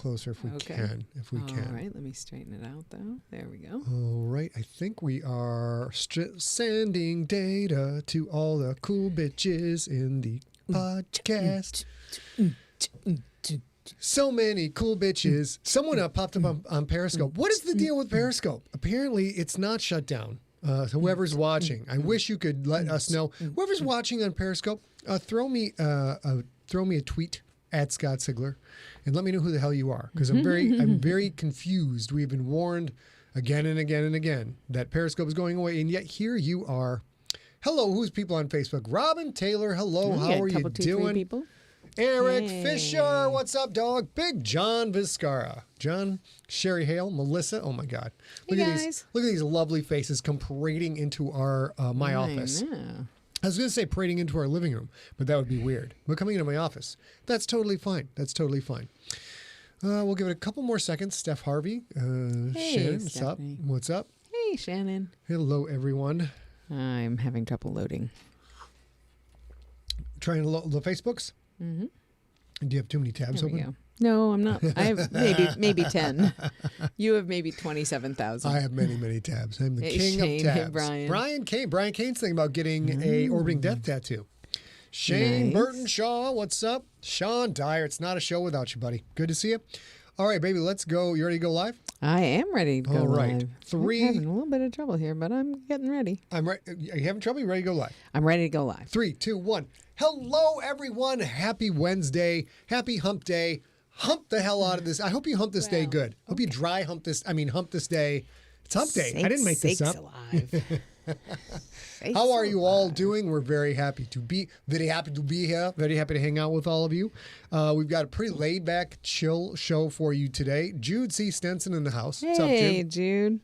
closer if we can. If we can. All right, let me straighten it out, though. There we go. All right, I think we are sending data to all the cool bitches in the podcast. So many cool bitches. Someone popped up on Periscope. What is the deal with Periscope? Apparently, it's not shut down. Whoever's watching, I wish you could let us know. Whoever's watching on Periscope, throw me a tweet at Scott Sigler, and let me know who the hell you are, because I'm very confused. We've been warned again and again and again that Periscope is going away, and yet here you are. Hello, who's people on Facebook? Robin Taylor, hello, how are you doing? People. Eric Fisher, what's up, dog? Big John Vizcara. John, Sherry Hale, Melissa. Oh, my God. Look at these lovely faces come parading into our my office. I was going to say parading into our living room, but that would be weird. But coming into my office, that's totally fine. That's totally fine. We'll give it a couple more seconds. Steph Harvey. Shannon, what's up? What's up? Hey, Shannon. Hello, everyone. I'm having trouble loading. Trying to load the Facebooks? Mm-hmm. Do you have too many tabs open? Go. No, I'm not. I have maybe 10. You have maybe 27,000. I have many tabs. I'm the king of tabs. Hey, Brian Kane's thinking about getting a orbiting death tattoo. Shane Burton Shaw, what's up? Sean Dyer, it's not a show without you, buddy. Good to see you. All right, baby, let's go. You ready to go live? I am ready to go live. All right. I'm having a little bit of trouble here, but I'm getting ready. I'm right. Are you having trouble? You ready to go live? I'm ready to go live. 3, 2, 1. Hello, everyone. Happy Wednesday. Happy hump day. Hump the hell out of this. I hope you hump this day good. Hope you hump this day. It's hump day. I didn't make this up. Alive. How are you all doing? We're very happy to be here. Very happy to hang out with all of you. We've got a pretty laid back, chill show for you today. Jude C. Stenson in the house. Hey, what's up, Jude? Jude.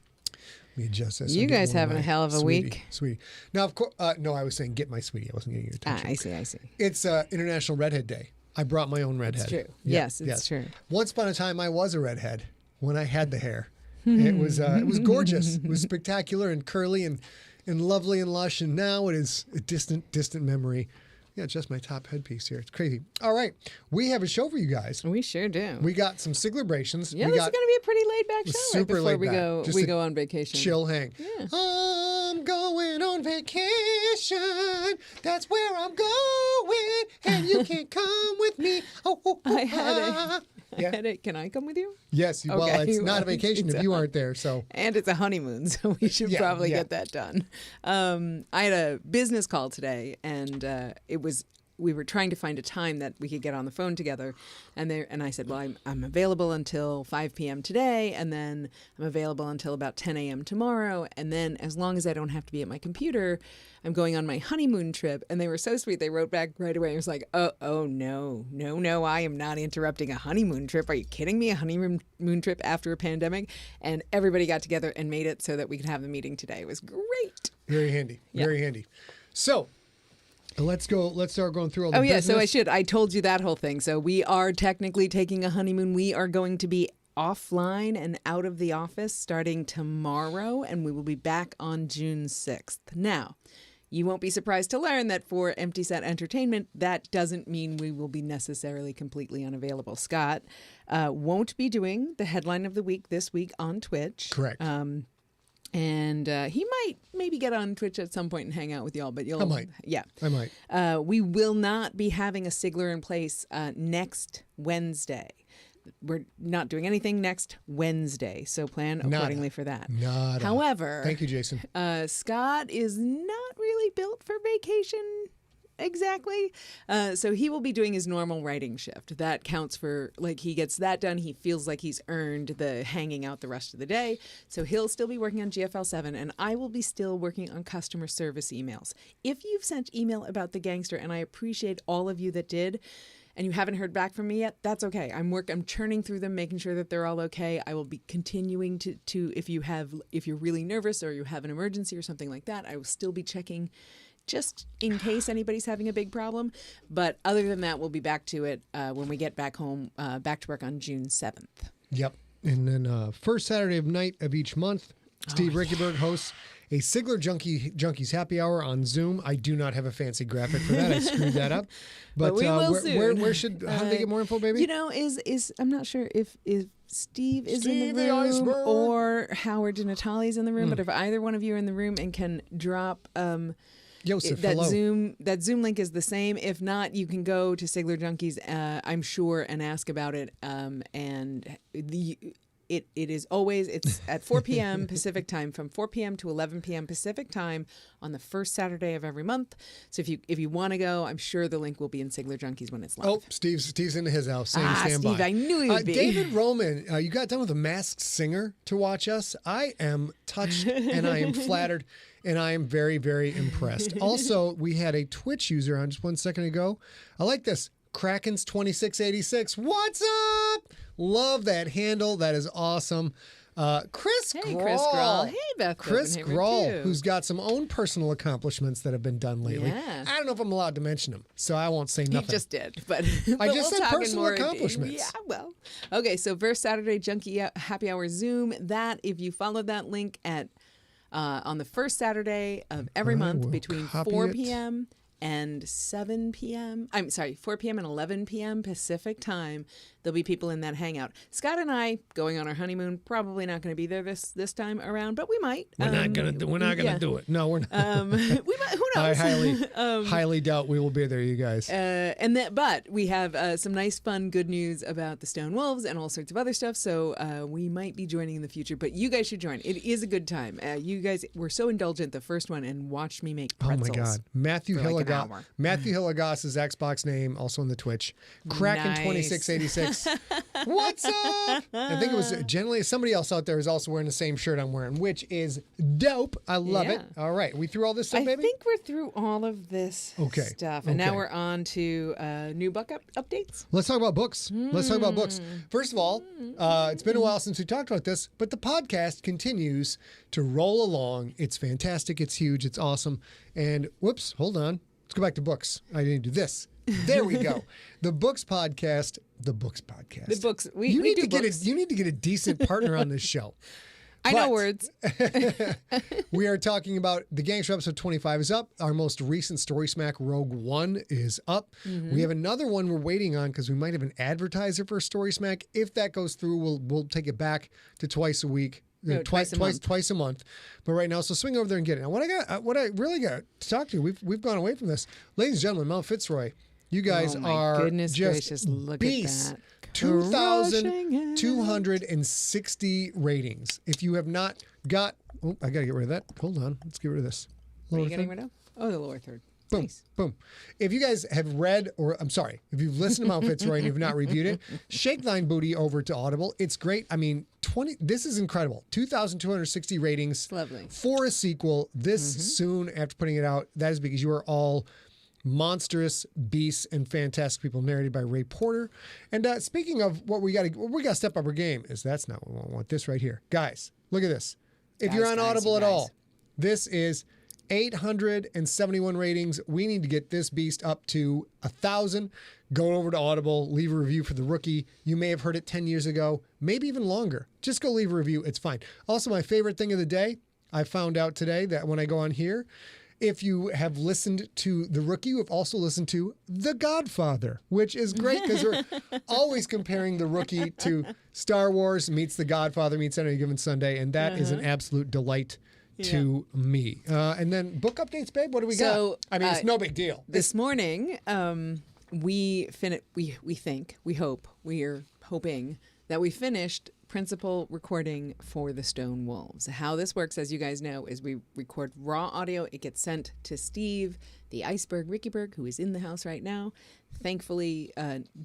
We adjust this. You guys having a hell of a week. Sweetie. Now, of course, no, I was saying get my sweetie. I wasn't getting your attention. I see. It's International Redhead Day. I brought my own redhead. It's true. Yeah, yes, it's true. Once upon a time, I was a redhead when I had the hair. It was gorgeous. It was spectacular and curly and lovely and lush. And now it is a distant memory. Yeah, just my top headpiece here. It's crazy. All right. We have a show for you guys. We sure do. We got some Siglebrations. Yeah, this is going to be a pretty laid back show super before laid back. we go on vacation. Chill hang. Yeah. I'm going on vacation. That's where I'm going. And you can come with me. I had it. Can I come with you? Yes. Okay. Well, it's not a vacation if you aren't there. So. And it's a honeymoon, so we should probably get that done. I had a business call today, and we were trying to find a time that we could get on the phone together, and I said, well, I'm available until 5 p.m. today, and then I'm available until about 10 a.m. tomorrow, and then as long as I don't have to be at my computer, I'm going on my honeymoon trip. And they were so sweet. They wrote back right away. It was like, oh, no, I am not interrupting a honeymoon trip. Are you kidding me? A honeymoon trip after a pandemic? And everybody got together and made it so that we could have the meeting today. It was great. Very handy. Yeah. Very handy. So let's start going through all the business. So I told you that whole thing. So we are technically taking a honeymoon. We are going to be offline and out of the office starting tomorrow, and we will be back on June 6th. Now, you won't be surprised to learn that for Empty Set Entertainment, that doesn't mean we will be necessarily completely unavailable. Scott won't be doing the headline of the week this week on Twitch. Correct. And he might maybe get on Twitch at some point and hang out with y'all, but I might. Yeah. I might. We will not be having a Sigler in place next Wednesday. We're not doing anything next Wednesday, so plan accordingly for that. However, thank you, Jason. Scott is not really built for vacation exactly. So he will be doing his normal writing shift. That counts for, he gets that done. He feels like he's earned the hanging out the rest of the day. So he'll still be working on GFL 7, and I will be still working on customer service emails. If you've sent email about the gangster, and I appreciate all of you that did, and you haven't heard back from me yet, that's okay. I'm churning through them, making sure that they're all okay. I will be continuing to if you're really nervous or you have an emergency or something like that, I will still be checking just in case anybody's having a big problem. But other than that, we'll be back to it when we get back home, back to work on June 7th. Yep. And then first Saturday of night of each month, Steve Rickenberg hosts a Sigler Junkies happy hour on Zoom. I do not have a fancy graphic for that. I screwed that up. But we will soon. How do they get more info, baby? You know, is I'm not sure if Steve is in Steve the the room Iceberg. or Howard DiNatale's in the room, but if either one of you are in the room and can drop Joseph, that hello. Zoom link is the same. If not, you can go to Sigler Junkies, I'm sure, and ask about it. It is always, it's at 4 p.m. Pacific time, from 4 p.m. to 11 p.m. Pacific time on the first Saturday of every month. So if you want to go, I'm sure the link will be in Sigler Junkies when it's live. Oh, Steve's into his house saying stand Steve, by. I knew he would be. David Roman, you got done with a Masked Singer to watch us. I am touched and I am flattered and I am very, very impressed. Also, we had a Twitch user on just 1 second ago. I like this. Kraken's 2686. What's up? Love that handle. That is awesome. Chris Hey, Grawl. Chris Grawl. Hey, Beth Chris Oppenheimer, Grawl, too. who's got some own personal accomplishments that have been done lately. Yeah. I don't know if I'm allowed to mention them, so I won't say You nothing. just did, but I but just we'll said talk in personal more accomplishments. Yeah, well, okay. So first Saturday Junkie Happy Hour Zoom. That if you follow that link at on the first Saturday of every I month will between copy 4 it. p.m. and 7 p.m. I'm sorry, 4 p.m. and 11 p.m. Pacific time. There'll be people in that hangout. Scott and I, going on our honeymoon, probably not going to be there this time around, but we might. We're not gonna do it. No, we're not. We might. Who knows? I highly doubt we will be there, you guys. But we have some nice, fun, good news about the Stone Wolves and all sorts of other stuff. So we might be joining in the future. But you guys should join. It is a good time. You guys were so indulgent the first one and watched me make pretzels. Oh my God, Matthew for like an Hilligoss. hour. Matthew Hilligoss's Xbox name, also on the Twitch. Kraken 2686. What's up? I think it was generally somebody else out there is also wearing the same shirt I'm wearing, which is dope. I love it. All right, we through all this stuff, I baby. think we're through all of this stuff, and now Okay. we're on to new book updates. Let's talk about books. Let's talk about books. First of all, it's been a while since we talked about this, but the podcast continues to roll along. It's fantastic. It's huge. It's awesome. And whoops, hold on. Let's go back to books. I need to do this. There we go. The books podcast. The books podcast. The books. We need do to get books. you need to get a decent partner on this show. I know But words. We are talking about The Gangster episode 25 is up. Our most recent Story Smack Rogue One is up. We have another one we're waiting on because we might have an advertiser for Story Smack. If that goes through, we'll take it back to twice a week. No, twice a month. But right now, so swing over there and get it. Now, what I really got to talk to, we've gone away from this, ladies and gentlemen. Mount Fitzroy, you guys Oh my are goodness just gracious, look at beasts. that. 2,260 ratings. If you have not got, I gotta get rid of that. Hold on, let's get rid of this. What are Lower you getting third. rid of? Oh, the lower third. Boom, Nice. boom. If you guys have read, or I'm sorry, if you've listened to Mount Fitzroy and you've not reviewed it, shake thine booty over to Audible. It's great. I mean, this is incredible. 2,260 ratings. It's lovely. For a sequel this soon after putting it out. That is because you are all monstrous beasts and fantastic people, narrated by Ray Porter. And speaking of what we got to step up our game. That's not what we want. This right here, guys. Look at this. If you're on Audible at all, this is 871 ratings. We need to get this beast up to 1,000. Go over to Audible, leave a review for The Rookie. You may have heard it 10 years ago, maybe even longer. Just go leave a review. It's fine. Also, my favorite thing of the day, I found out today that when I go on here, if you have listened to The Rookie, you have also listened to The Godfather, which is great because we're always comparing The Rookie to Star Wars meets The Godfather meets Any Given Sunday, and that is an absolute delight to me. And then book updates, babe. What do we got? I mean, it's no big deal. This morning, we are hoping that we finished principal recording for the Stone Wolves. How this works, as you guys know, is we record raw audio. It gets sent to Steve, the Iceberg Rickyberg, who is in the house right now, thankfully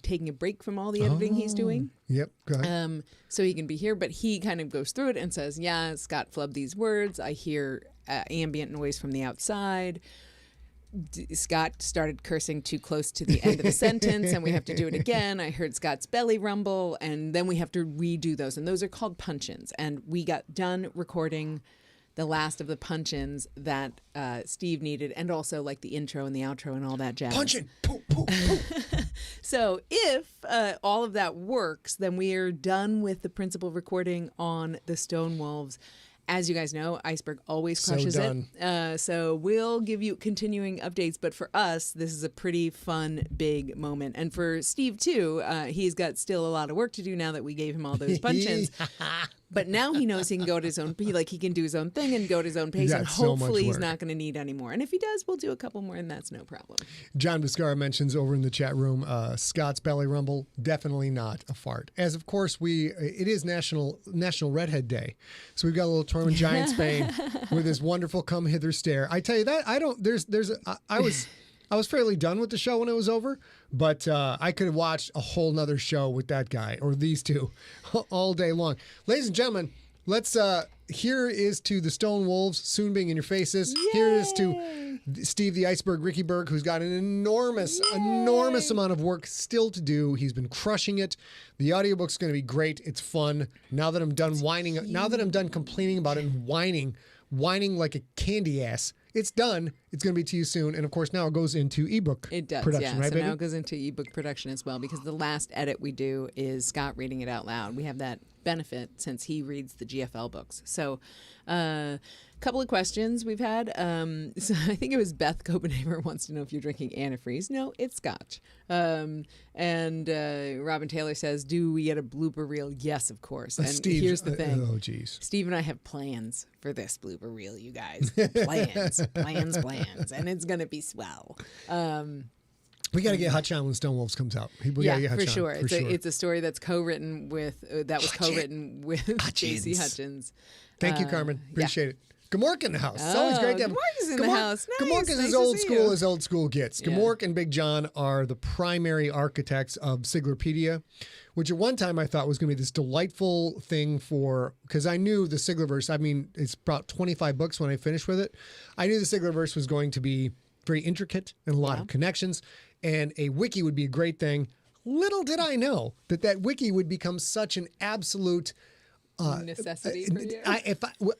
taking a break from all the editing he's doing. Yep, go ahead. So he can be here, but he kind of goes through it and says, yeah, Scott flubbed these words. I hear ambient noise from the outside. Scott started cursing too close to the end of the sentence, and we have to do it again. I heard Scott's belly rumble, and then we have to redo those. And those are called punch-ins. And we got done recording the last of the punch-ins that Steve needed, and also like the intro and the outro and all that jazz. Punch-in. Poo, poo, poo. So if all of that works, then we are done with the principal recording on the Stone Wolves. As you guys know, Iceberg always So crushes done. it. So we'll give you continuing updates. But for us, this is a pretty fun, big moment. And for Steve, too, he's got still a lot of work to do now that we gave him all those punch-ins. But now he knows he can go at his own, he can do his own thing and go at his own pace. Yeah, And it's so much hopefully he's work. not going to need any more. And if he does, we'll do a couple more, and that's no problem. John Viscara mentions over in the chat room, Scott's belly rumble, definitely not a fart. As of course it is National Redhead Day, so we've got a little Tormund Giant Spain with his wonderful come hither stare. I tell you that I was fairly done with the show when it was over, but I could have watched a whole nother show with that guy or these two all day long. Ladies and gentlemen, let's. Here is to the Stone Wolves soon being in your faces. Yay! Here is to Steve the Iceberg Ricky Berg, who's got an enormous amount of work still to do. He's been crushing it. The audiobook's going to be great. It's fun. Now that I'm done whining, now that I'm done complaining about it and whining like a candy ass, it's done. It's going to be to you soon. And of course, now it goes into ebook It does, production, yeah. right, So baby? now it goes into ebook production as well, because the last edit we do is Scott reading it out loud. We have that benefit since he reads the GFL books. So a couple of questions we've had. So I think it was Beth Copenhaver wants to know if you're drinking antifreeze. No, it's scotch. And Robin Taylor says, do we get a blooper reel? Yes, of course. And here's the thing. Oh, geez. Steve and I have plans for this blooper reel, you guys. Plans. And it's going to be swell. We got to get Hutch on when Stone Wolves comes out. We gotta get Hutch for on, sure. for It's a story that's co-written with J.C. Hutchins. Thank you, Carmen. Appreciate it. Gamork in the house. It's always great to have Gamork is in the house. Nice. Gamork is Nice as to old see school you. as old school gets. Yeah. Gamork and Big John are the primary architects of Siglerpedia, which at one time I thought was going to be this delightful thing because I knew the Siglerverse, I mean, it's about 25 books when I finished with it. I knew the Siglerverse was going to be very intricate and a lot of connections, and a wiki would be a great thing. Little did I know that wiki would become such an absolute necessity for you.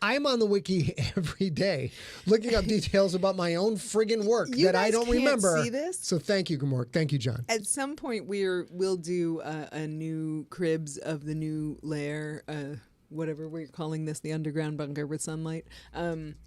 I'm on the wiki every day looking up details about my own friggin' work You that I guys don't can't remember. see this? So thank you, Gamork. Thank you, John. At some point, we'll do a new cribs of the new lair, whatever we're calling this, the underground bunker with sunlight,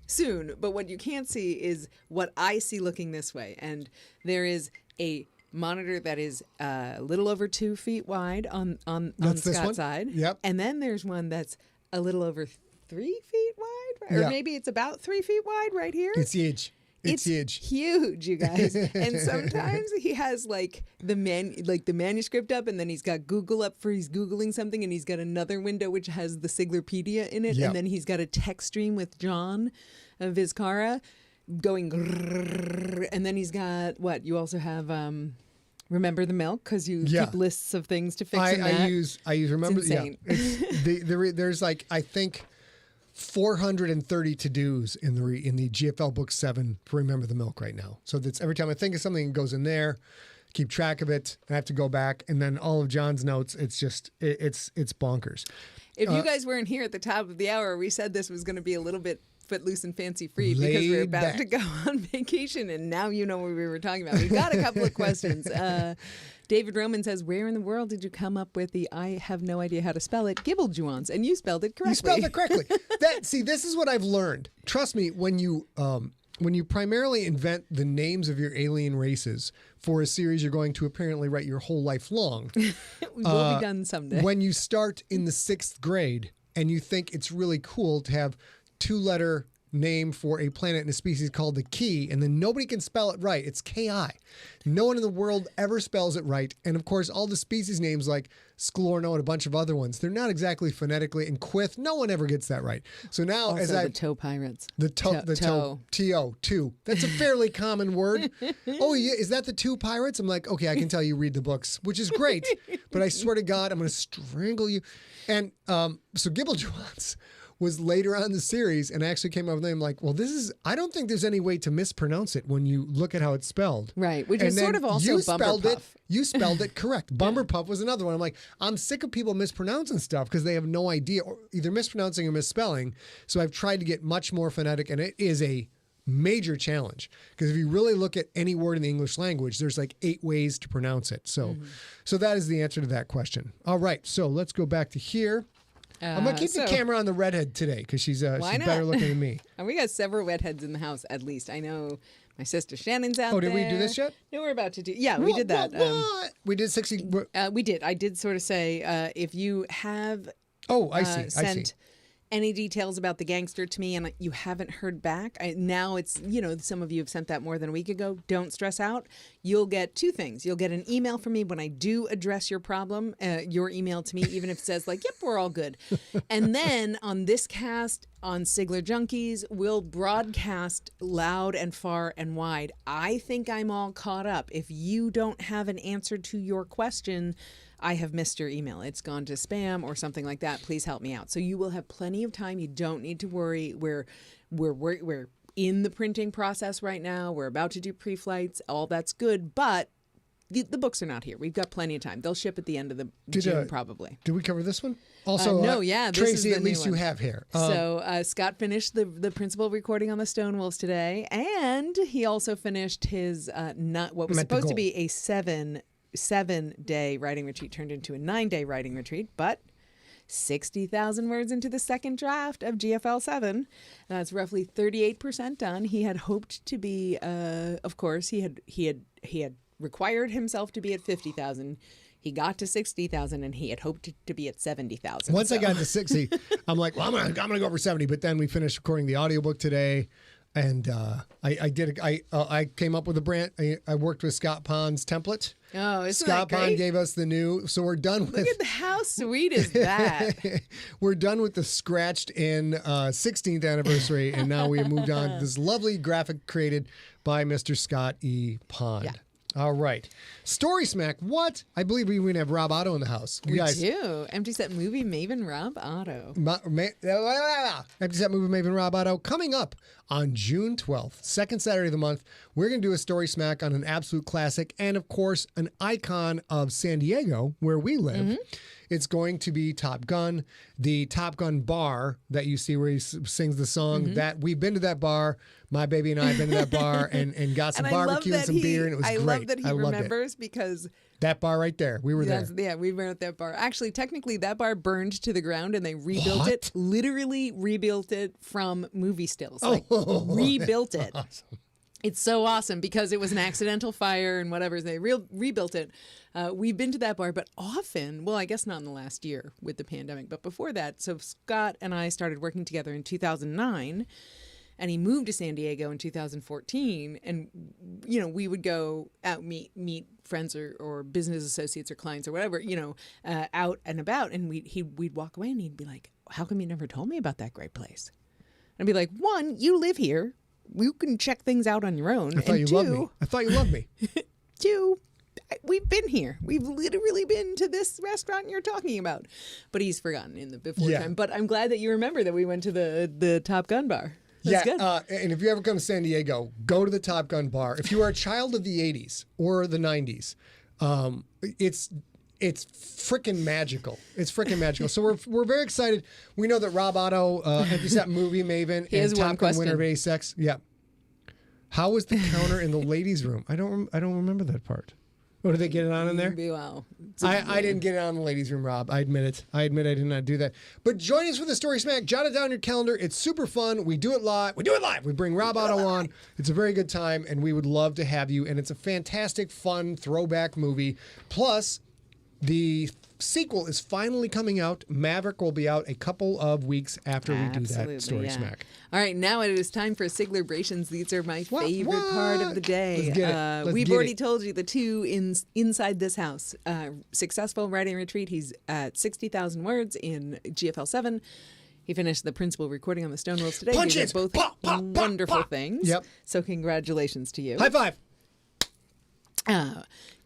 soon. But what you can't see is what I see looking this way. And there is a monitor that is a little over 2 feet wide on That's this one? Scott's side. Yep. And then there's one that's a little over 3 feet wide, or Yeah. maybe it's about 3 feet wide right here. It's huge. It's huge. Huge, you guys. And sometimes he has like the manuscript up, and then he's got Google up for he's Googling something, and he's got another window which has the Siglerpedia in it, Yep. and then he's got a text stream with John Viscara going, grrr, and then he's got what? You also have Remember the Milk, because you keep lists of things to fix in that. I use remember. It's insane. Yeah, it's, there's like I think 430 to-dos in the GFL book 7 for Remember the Milk right now. So that's every time I think of something, it goes in there, keep track of it, and I have to go back, and then all of John's notes. It's just it's bonkers. If you guys weren't here at the top of the hour, we said this was going to be a little bit footloose and fancy free because we were Laid about back. to go on vacation, and now you know what we were talking about. We've got a couple of questions. David Roman says, where in the world did you come up with the I have no idea how to spell it, Gibblejuans? And you spelled it correctly. You spelled it correctly. This is what I've learned. Trust me, when you primarily invent the names of your alien races for a series you're going to apparently write your whole life long, We will be done someday. when you start in the 6th grade and you think it's really cool to have 2-letter name for a planet and a species called the Key, and then nobody can spell it right. It's Ki. No one in the world ever spells it right. And of course, all the species names like Sklorno and a bunch of other ones, they're not exactly phonetically. And Quith, no one ever gets that right. So now, also, as I the toe pirates. the toe, T-O, that's a fairly common word. Oh, yeah, is that the 2 pirates? I'm like, okay, I can tell you read the books, which is great. But I swear to God, I'm going to strangle you. And so Gibblejuans was later on in the series, and I actually came up with the name like, well, I don't think there's any way to mispronounce it when you look at how it's spelled. Right, which And is then sort of also you spelled Bumperpuff. You spelled it correct. Bumperpuff was another one. I'm like, I'm sick of people mispronouncing stuff because they have no idea, or either mispronouncing or misspelling. So I've tried to get much more phonetic, and it is a major challenge because if you really look at any word in the English language, there's like 8 ways to pronounce it. So, so that is the answer to that question. All right, so let's go back to here. I'm going to keep the camera on the redhead today because she's better looking than me. And we got several redheads in the house, at least. I know my sister Shannon's out there. Oh, did we do this yet? No, we're about to do. Yeah, we did that. What? We did 60. We did. I did sort of say if you have sent any details about the gangster to me and you haven't heard back, now it's, some of you have sent that more than a week ago. Don't stress out. You'll get two things. You'll get an email from me when I do address your problem, your email to me, even if it says like, yep, we're all good. And then on this cast on Sigler Junkies, we'll broadcast loud and far and wide. I think I'm all caught up. If you don't have an answer to your question, I have missed your email. It's gone to spam or something like that. Please help me out. So you will have plenty of time. You don't need to worry. We're in the printing process right now. We're about to do pre-flights. All that's good, but the books are not here. We've got plenty of time. They'll ship at the end of the June probably. Did we cover this one? Also, no, yeah. This Tracy, is at least you have hair. So Scott finished the principal recording on the Stonewolves today, and he also finished his what was supposed to be a seven-day writing retreat turned into a 9-day writing retreat, but 60,000 words into the second draft of GFL 7. That's roughly 38% done. He had hoped to be, of course, he had required himself to be at 50,000. He got to 60,000 and he had hoped to be at 70,000. Once I got to 60, I'm like, well, I'm gonna go over 70. But then we finished recording the audiobook today. And I came up with a brand. I worked with Scott Pond's template. Oh, isn't Scott that great? Pond gave us the new. So we're done with. Look at how sweet is that? We're done with the scratched in 16th anniversary, and now we have moved on to this lovely graphic created by Mr. Scott E. Pond. Yeah. All right. Story Smack. What? I believe we even have Rob Otto in the house. We do. Empty Set Movie Maven Rob Otto. Empty Set Movie Maven Rob Otto. Coming up on June 12th, second Saturday of the month, we're going to do a Story Smack on an absolute classic and, of course, an icon of San Diego, where we live. Mm-hmm. It's going to be Top Gun, the Top Gun bar that you see where he sings the song. Mm-hmm. That we've been to that bar. My baby and I have been to that bar and got some barbecue and some beer, and it was great. I love that he remembers because that bar right there, we were there. Yeah, we were at that bar. Actually, technically, that bar burned to the ground, and they rebuilt it. Literally rebuilt it from movie stills. Rebuilt it. Awesome. It's so awesome because it was an accidental fire and whatever. They rebuilt it. We've been to that bar, but often, well, I guess not in the last year with the pandemic, but before that. So Scott and I started working together in 2009, and he moved to San Diego in 2014. And, we would go out, meet friends or business associates or clients or whatever, out and about. And we'd walk away and he'd be like, how come you never told me about that great place? And I'd be like, one, you live here. You can check things out on your own. I thought you loved me. I thought you loved me. Two, we've been here. We've literally been to this restaurant you're talking about. But he's forgotten in the before time. But I'm glad that you remember that we went to the Top Gun bar. That's good. And if you ever come to San Diego, go to the Top Gun bar. If you are a child of the 80s or the 90s, it's freaking magical. It's freaking magical. So we're very excited. We know that Rob Otto, Empty Set Movie Maven, and Top Gun winner of 86. Yeah. How was the counter in the ladies' room? I don't remember that part. Oh, did they get it on in there? Wow. I didn't get it on in the ladies' room, Rob. I admit it. I did not do that. But join us for the Story Smack. Jot it down on your calendar. It's super fun. We do it live. We bring Rob Otto on. It's a very good time, and we would love to have you. And it's a fantastic, fun throwback movie. Plus, the sequel is finally coming out. Maverick will be out a couple of weeks after we do that Story Smack. All right, now it is time for Sigler-brations. These are my favorite part of the day. Let's get it. We've already told you the two inside this house. Successful writing retreat. He's at 60,000 words in GFL 7. He finished the principal recording on the Stonewolves today. Punches! These are both wonderful things. Yep. So congratulations to you. High five.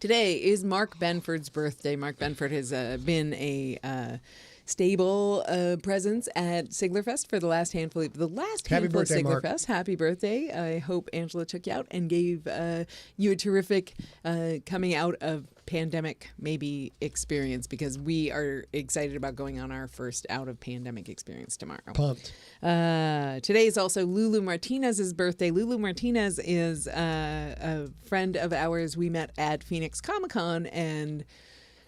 Today is Mark Benford's birthday. Mark Benford has been a stable presence at Siglerfest for the last handful of Siglerfest. Happy birthday. I hope Angela took you out and gave you a terrific coming out of pandemic maybe experience, because we are excited about going on our first out of pandemic experience tomorrow. Pumped. Today is also Lulu Martinez's birthday. Lulu Martinez is a friend of ours we met at Phoenix Comic-Con, and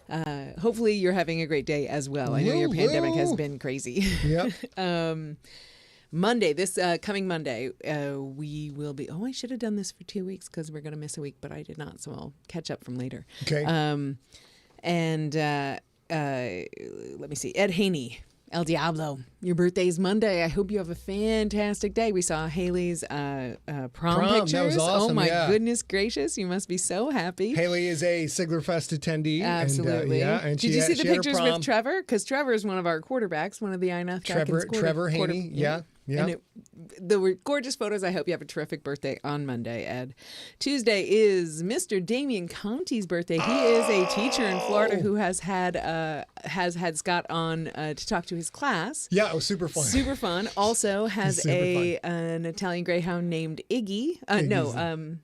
hopefully you're having a great day as well. I know your pandemic has been crazy. Yep. Monday, this coming Monday, we will be. Oh, I should have done this for 2 weeks because we're going to miss a week, but I did not, so I'll catch up from later. Okay. Let me see. Ed Haney, El Diablo, your birthday's Monday. I hope you have a fantastic day. We saw Haley's prom pictures. That was awesome. Oh my goodness gracious! You must be so happy. Haley is a Sigler Fest attendee. Absolutely. And did you see the pictures with Trevor? Because Trevor is one of our quarterbacks, one of the INF Trevor Haney. Yeah. And they were gorgeous photos. I hope you have a terrific birthday on Monday, Ed. Tuesday is Mr. Damian Conti's birthday. He is a teacher in Florida who has had Scott on to talk to his class. Yeah, it was super fun. Super fun. Also has an Italian Greyhound named Iggy.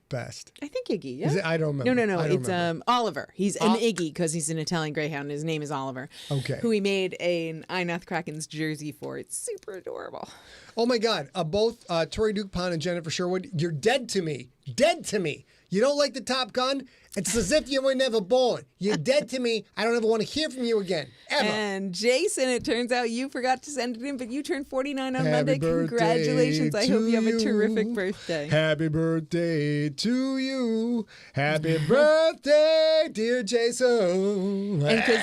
Best. I think Iggy. Yeah. Is it? I don't remember. No. It's Oliver. He's an Iggy because he's an Italian Greyhound. His name is Oliver. Okay. Who he made an Inath Kraken's jersey for. It's super adorable. Oh my God! Both Tori Dupont and Jennifer Sherwood, you're dead to me. Dead to me. You don't like the Top Gun? It's as if you were never born. You're dead to me. I don't ever want to hear from you again. Ever. And Jason, it turns out you forgot to send it in, but you turned 49 on Monday. Congratulations. I hope you have a terrific birthday. Happy birthday to you. Happy birthday, dear Jason. Happy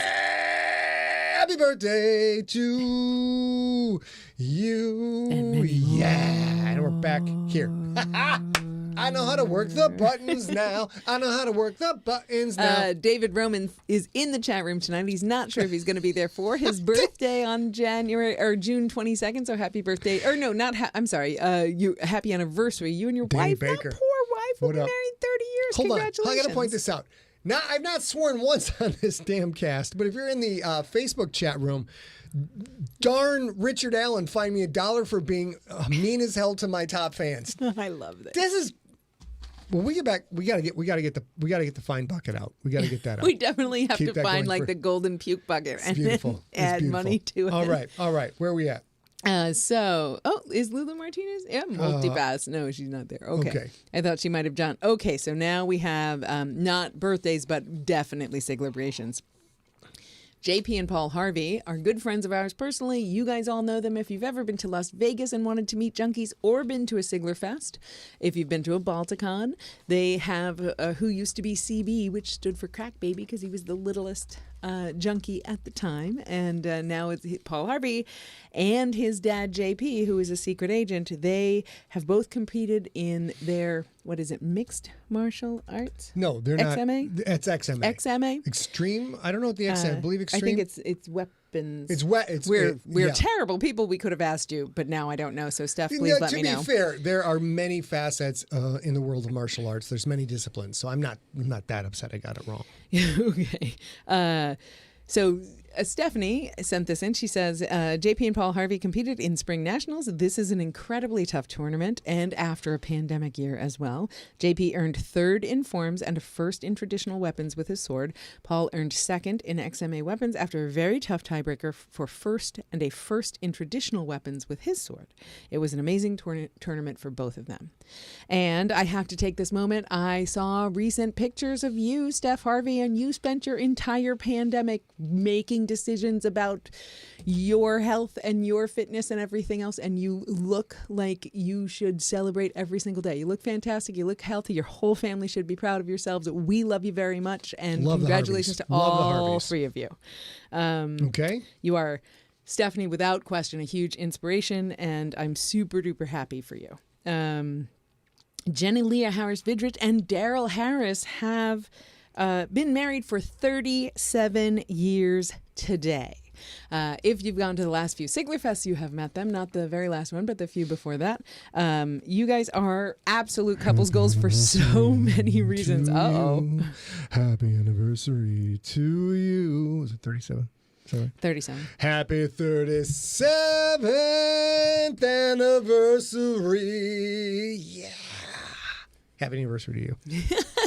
birthday to you. And we're back here. I know how to work the buttons now. David Roman is in the chat room tonight. He's not sure if he's going to be there for his birthday on June 22nd. So happy birthday. Or no, happy anniversary. You and your Danny wife. Baker. That poor wife will be married 30 years. Hold Congratulations. on. I got to point this out. Now, I've not sworn once on this damn cast, but if you're in the Facebook chat room, darn Richard Allen fined me $1 for being mean as hell to my top fans. I love that. This is. When we get back, we gotta get the fine bucket out. We gotta get that out. We definitely have to find the golden puke bucket and then add money to it. All right. Where are we at? Is Lulu Martinez? Yeah, multipass. No, she's not there. Okay. I thought she might have done. Okay, so now we have not birthdays, but definitely Siglebrations. JP and Paul Harvey are good friends of ours personally. You guys all know them if you've ever been to Las Vegas and wanted to meet Junkies or been to a Sigler Fest. If you've been to a Balticon, they have who used to be CB, which stood for Crack Baby because he was the littlest junkie at the time. And now it's Paul Harvey and his dad, JP, who is a secret agent. They have both competed in their, mixed martial arts? No, they're not. XMA? It's XMA. XMA? Extreme? I don't know what the XMA, I believe Extreme. I think it's weapons. We're terrible people. We could have asked you, but now I don't know. So Steph, please let me know. To be fair, there are many facets in the world of martial arts. There's many disciplines. So I'm not that upset I got it wrong. Okay. So Stephanie sent this in. She says, JP and Paul Harvey competed in Spring Nationals. This is an incredibly tough tournament and after a pandemic year as well. JP earned 3rd in forms and a 1st in traditional weapons with his sword. Paul earned 2nd in XMA weapons after a very tough tiebreaker for 1st and a 1st in traditional weapons with his sword. It was an amazing tournament for both of them. And I have to take this moment. I saw recent pictures of you, Steph Harvey, and you spent your entire pandemic making decisions about your health and your fitness and everything else, and you look like you should celebrate every single day. You look fantastic. You look healthy. Your whole family should be proud of yourselves. We love you very much, and congratulations to all 3 of you. Okay. You are, Stephanie, without question, a huge inspiration, and I'm super duper happy for you. Jenny Leah Harris-Vidrich and Daryl Harris have been married for 37 years today. If you've gone to the last few Sigler Fests, you have met them. Not the very last one, but the few before that. You guys are absolute couples goals for so many reasons. Uh-oh. Happy anniversary to you. Was it 37? Sorry. 37. Happy 37th anniversary. Yeah. Happy anniversary to you.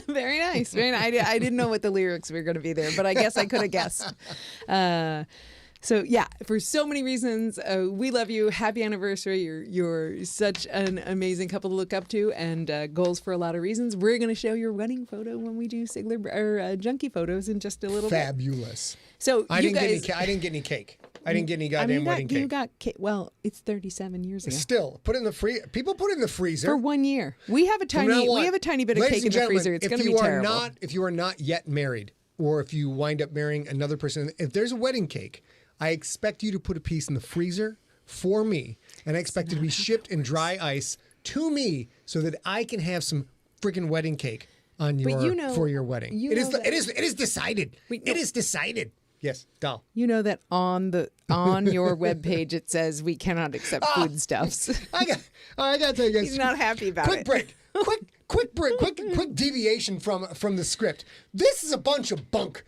Very nice. Very nice. I didn't know what the lyrics were going to be there, but I guess I could have guessed. So yeah, for so many reasons, we love you. Happy anniversary. You're such an amazing couple to look up to, and goals for a lot of reasons. We're going to show your wedding photo when we do Junkie photos in just a little bit. Fabulous. So I didn't get any cake. I didn't get any goddamn wedding cake. You got cake. Well, it's 37 years ago. Still, put it in the people put it in the freezer for 1 year. We have a tiny bit of cake in the freezer. It's going to be terrible. If you are not yet married, or if you wind up marrying another person, if there's a wedding cake, I expect you to put a piece in the freezer for me, and I expect it to be shipped in dry ice to me so that I can have some freaking wedding cake on for your wedding. It is decided. It is decided. Yes, doll. You know that on your webpage it says we cannot accept foodstuffs. I got to tell you guys. He's not happy about it. Quick break. Quick deviation from the script. This is a bunch of bunk.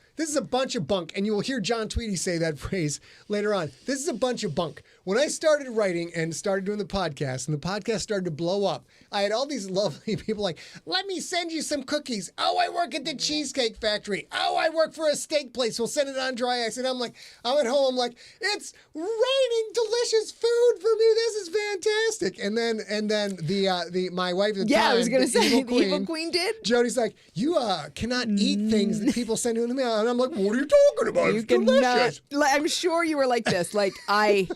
And you will hear John Tweedy say that phrase later on. This is a bunch of bunk. When I started writing and started doing the podcast, and the podcast started to blow up, I had all these lovely people like, let me send you some cookies. Oh, I work at the Cheesecake Factory. Oh, I work for a steak place. We'll send it on dry ice. And I'm at home. I'm like, it's raining delicious food for me. This is fantastic. And then my wife at the time, I was gonna say the evil queen did. Jody's like, you cannot eat things that people send you in the mail. And I'm like, what are you talking about? It's delicious. I'm sure you were like this. Like I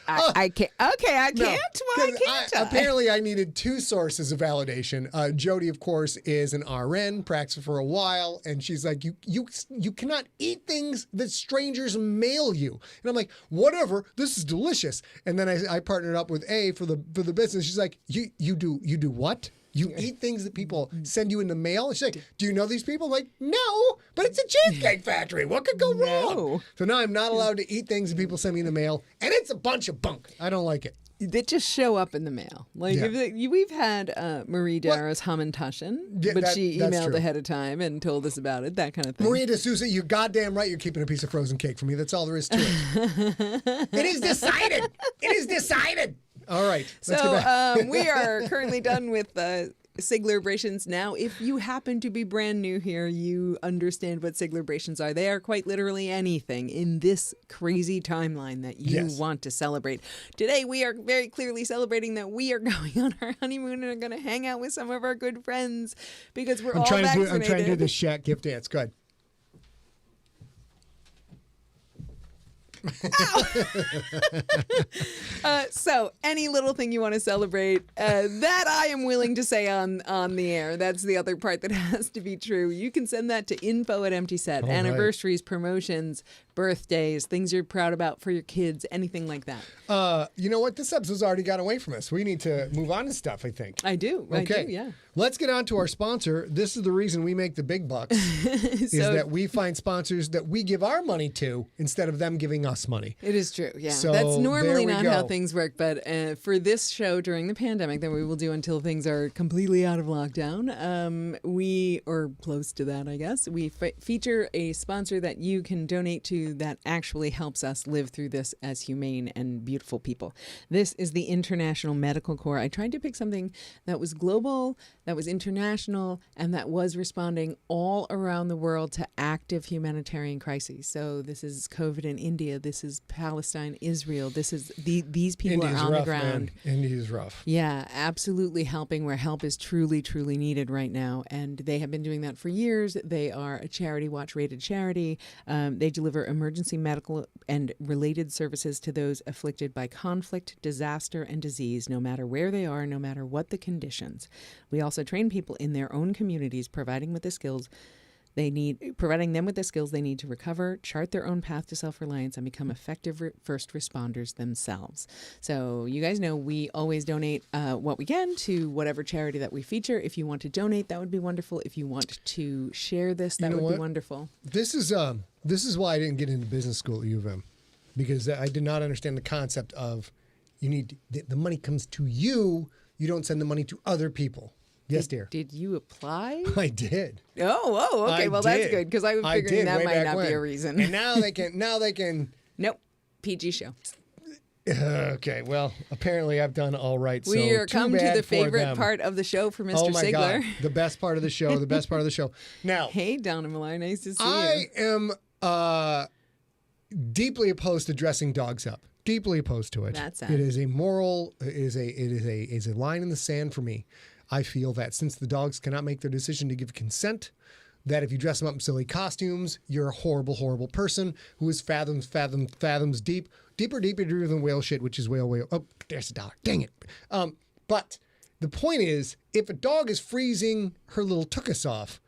can't. Okay, I can't. Why can't I? Apparently, I needed two sources of validation. Jody, of course, is an RN, practiced for a while, and she's like, you cannot eat things that strangers mail you. And I'm like, whatever. This is delicious. And then I partnered up with A for the business. She's like, you do what? You eat things that people send you in the mail? She's like, do you know these people? I'm like, no, but it's a Cheesecake Factory. What could go wrong? So now I'm not allowed to eat things that people send me in the mail, and it's a bunch of bunk. I don't like it. They just show up in the mail. We've had Marie Darrow's Hamantaschen, but she emailed ahead of time and told us about it, that kind of thing. Maria D'Souza, you're goddamn right you're keeping a piece of frozen cake for me. That's all there is to it. It is decided. It is decided. All right. Let's get back. We are currently done with SIGLERibrations. Now, if you happen to be brand new here, you understand what SIGLERibrations are. They are quite literally anything in this crazy timeline that you want to celebrate. Today, we are very clearly celebrating that we are going on our honeymoon and are going to hang out with some of our good friends because we're all vaccinated. I'm trying to do the Shaq gift dance. Good. So any little thing you want to celebrate, that I am willing to say on the air. That's the other part that has to be true. You can send that to info@EmptySet. Anniversaries, promotions, birthdays, things you're proud about for your kids, anything like that. You know what? This episode's already got away from us. We need to move on to stuff, I think. I do. Okay. I do, yeah. Let's get on to our sponsor. This is the reason we make the big bucks, is that we find sponsors that we give our money to instead of them giving us money. It is true, yeah. So that's normally not how things work, but for this show during the pandemic that we will do until things are completely out of lockdown, or close to that, I guess, we feature a sponsor that you can donate to that actually helps us live through this as humane and beautiful people. This is the International Medical Corps. I tried to pick something that was global, that was international, and that was responding all around the world to active humanitarian crises. So this is COVID in India. This is Palestine, Israel. This is these people India's are on rough, the ground. Man. India's rough. Yeah, absolutely helping where help is truly, truly needed right now. And they have been doing that for years. They are a charity watch rated charity. They deliver emergency medical and related services to those afflicted by conflict, disaster, and disease, no matter where they are, no matter what the conditions. We also train people in their own communities, providing them with the skills they need to recover, chart their own path to self-reliance, and become effective first responders themselves. So you guys know we always donate what we can to whatever charity that we feature. If you want to donate, that would be wonderful. If you want to share this, that would be wonderful. This is why I didn't get into business school at U of M, because I did not understand the concept of the money comes to you. You don't send the money to other people. Yes, dear. Did you apply? I did. Oh, okay. Well, that's good because I was figuring that might not be a reason. And now they can. Nope. PG show. Okay. Well, apparently I've done all right. We are come to the favorite part of the show for Mr. Oh my Sigler. God. The best part of the show. The best part of the show. Now. Hey, Donna Millar. Nice to see you. I am. deeply opposed to dressing dogs up. Deeply opposed to it. That's sad. It is a moral. It is a line in the sand for me. I feel that since the dogs cannot make their decision to give consent, that if you dress them up in silly costumes, you're a horrible, horrible person who is fathoms deep, deeper than whale shit, which is whale. Oh, there's $1. Dang it. But the point is, if a dog is freezing her little tuchus off,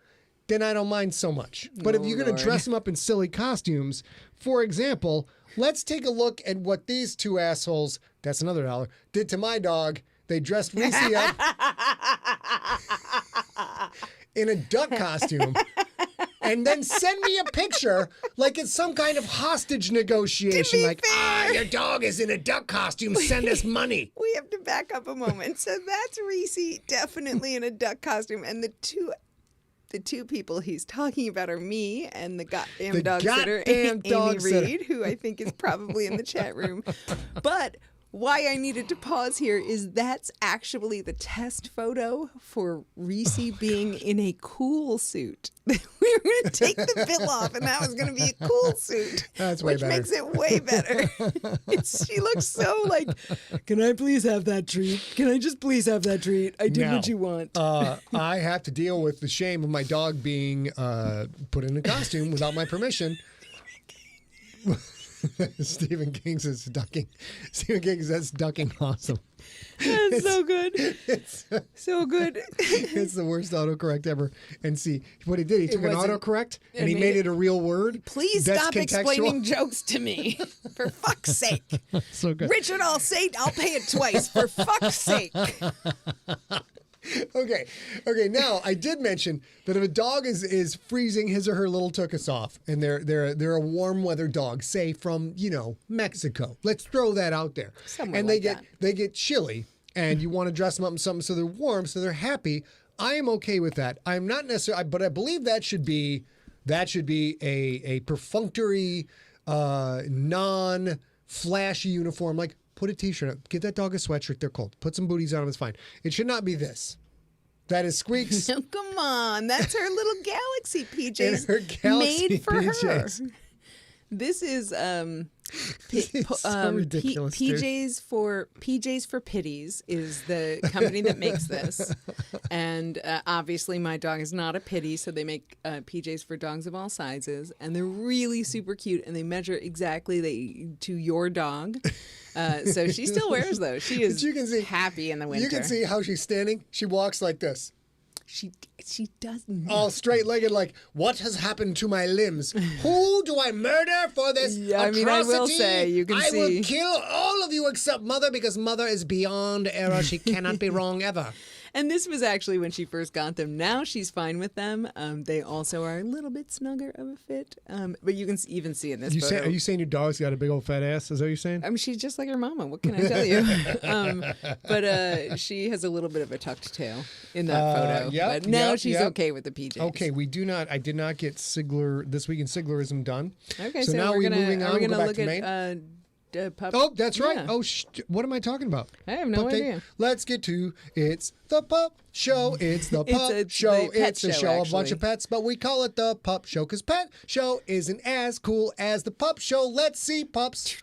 then I don't mind so much. But if you're going to dress them up in silly costumes, for example, let's take a look at what these two assholes, that's another $1, did to my dog. They dressed Reese up in a duck costume and then send me a picture like it's some kind of hostage negotiation. Like, your dog is in a duck costume. Send us money. We have to back up a moment. So that's Reese definitely in a duck costume. And the two people he's talking about are me and the goddamn dog sitter, Amy Reed, who I think is probably in the chat room. But why I needed to pause here is that's actually the test photo for Reese being in a cool suit. We were going to take the bill off, and that was going to be a cool suit. That's way better. Which makes it way better. She looks so like, can I please have that treat? Can I just please have that treat? I did what you want. I have to deal with the shame of my dog being put in a costume without my permission. Stephen King says ducking. Stephen King says ducking awesome. That's so good. It's so good. It's the worst autocorrect ever. And see what he did. He took an autocorrect and he made it a real word. Please stop explaining jokes to me. For fuck's sake. So good. Richard, I'll pay it twice. For fuck's sake. Okay. Now I did mention that if a dog is freezing his or her little tuchus off, and they're a warm weather dog, say from Mexico. Let's throw that out there. Somewhere and like they get chilly, and you want to dress them up in something so they're warm, so they're happy. I am okay with that. I'm not necessarily, but I believe that should be a perfunctory, non-flashy uniform. Like, put a t-shirt up. Get that dog a sweatshirt. They're cold. Put some booties on them. It's fine. It should not be this. That is Squeak's. Oh, come on. That's her little Galaxy PJs And her Galaxy made for PJs. her. This is so ridiculous, PJs for Pitties is the company that makes this, and obviously my dog is not a pitty, so they make PJs for dogs of all sizes, and they're really super cute, and they measure exactly to your dog. So she still wears those. She is happy in the winter. You can see how she's standing. She walks like this. She doesn't. All straight-legged, like, what has happened to my limbs? Who do I murder for this atrocity? I will say, you can see. I will kill all of you except Mother, because Mother is beyond error. She cannot be wrong ever. And this was actually when she first got them. Now she's fine with them. They also are a little bit snugger of a fit. But you can even see in this photo. Are you saying your dog's got a big old fat ass? Is that what you're saying? I mean, she's just like her mama. What can I tell you? But she has a little bit of a tucked tail in that photo. But now she's okay with the PJs. Okay, I did not get This Week in Siglerism done. Okay, so now we're moving on. We're going to go back look to Maine. at... pup. Oh, that's right. Yeah. Oh, what am I talking about? I have no idea. Let's get to It's the Pup Show. It's the Pup It's Show. the pet It's a show, show, a actually. bunch of pets, but we call it the Pup Show because Pet Show isn't as cool as the Pup Show. Let's see pups.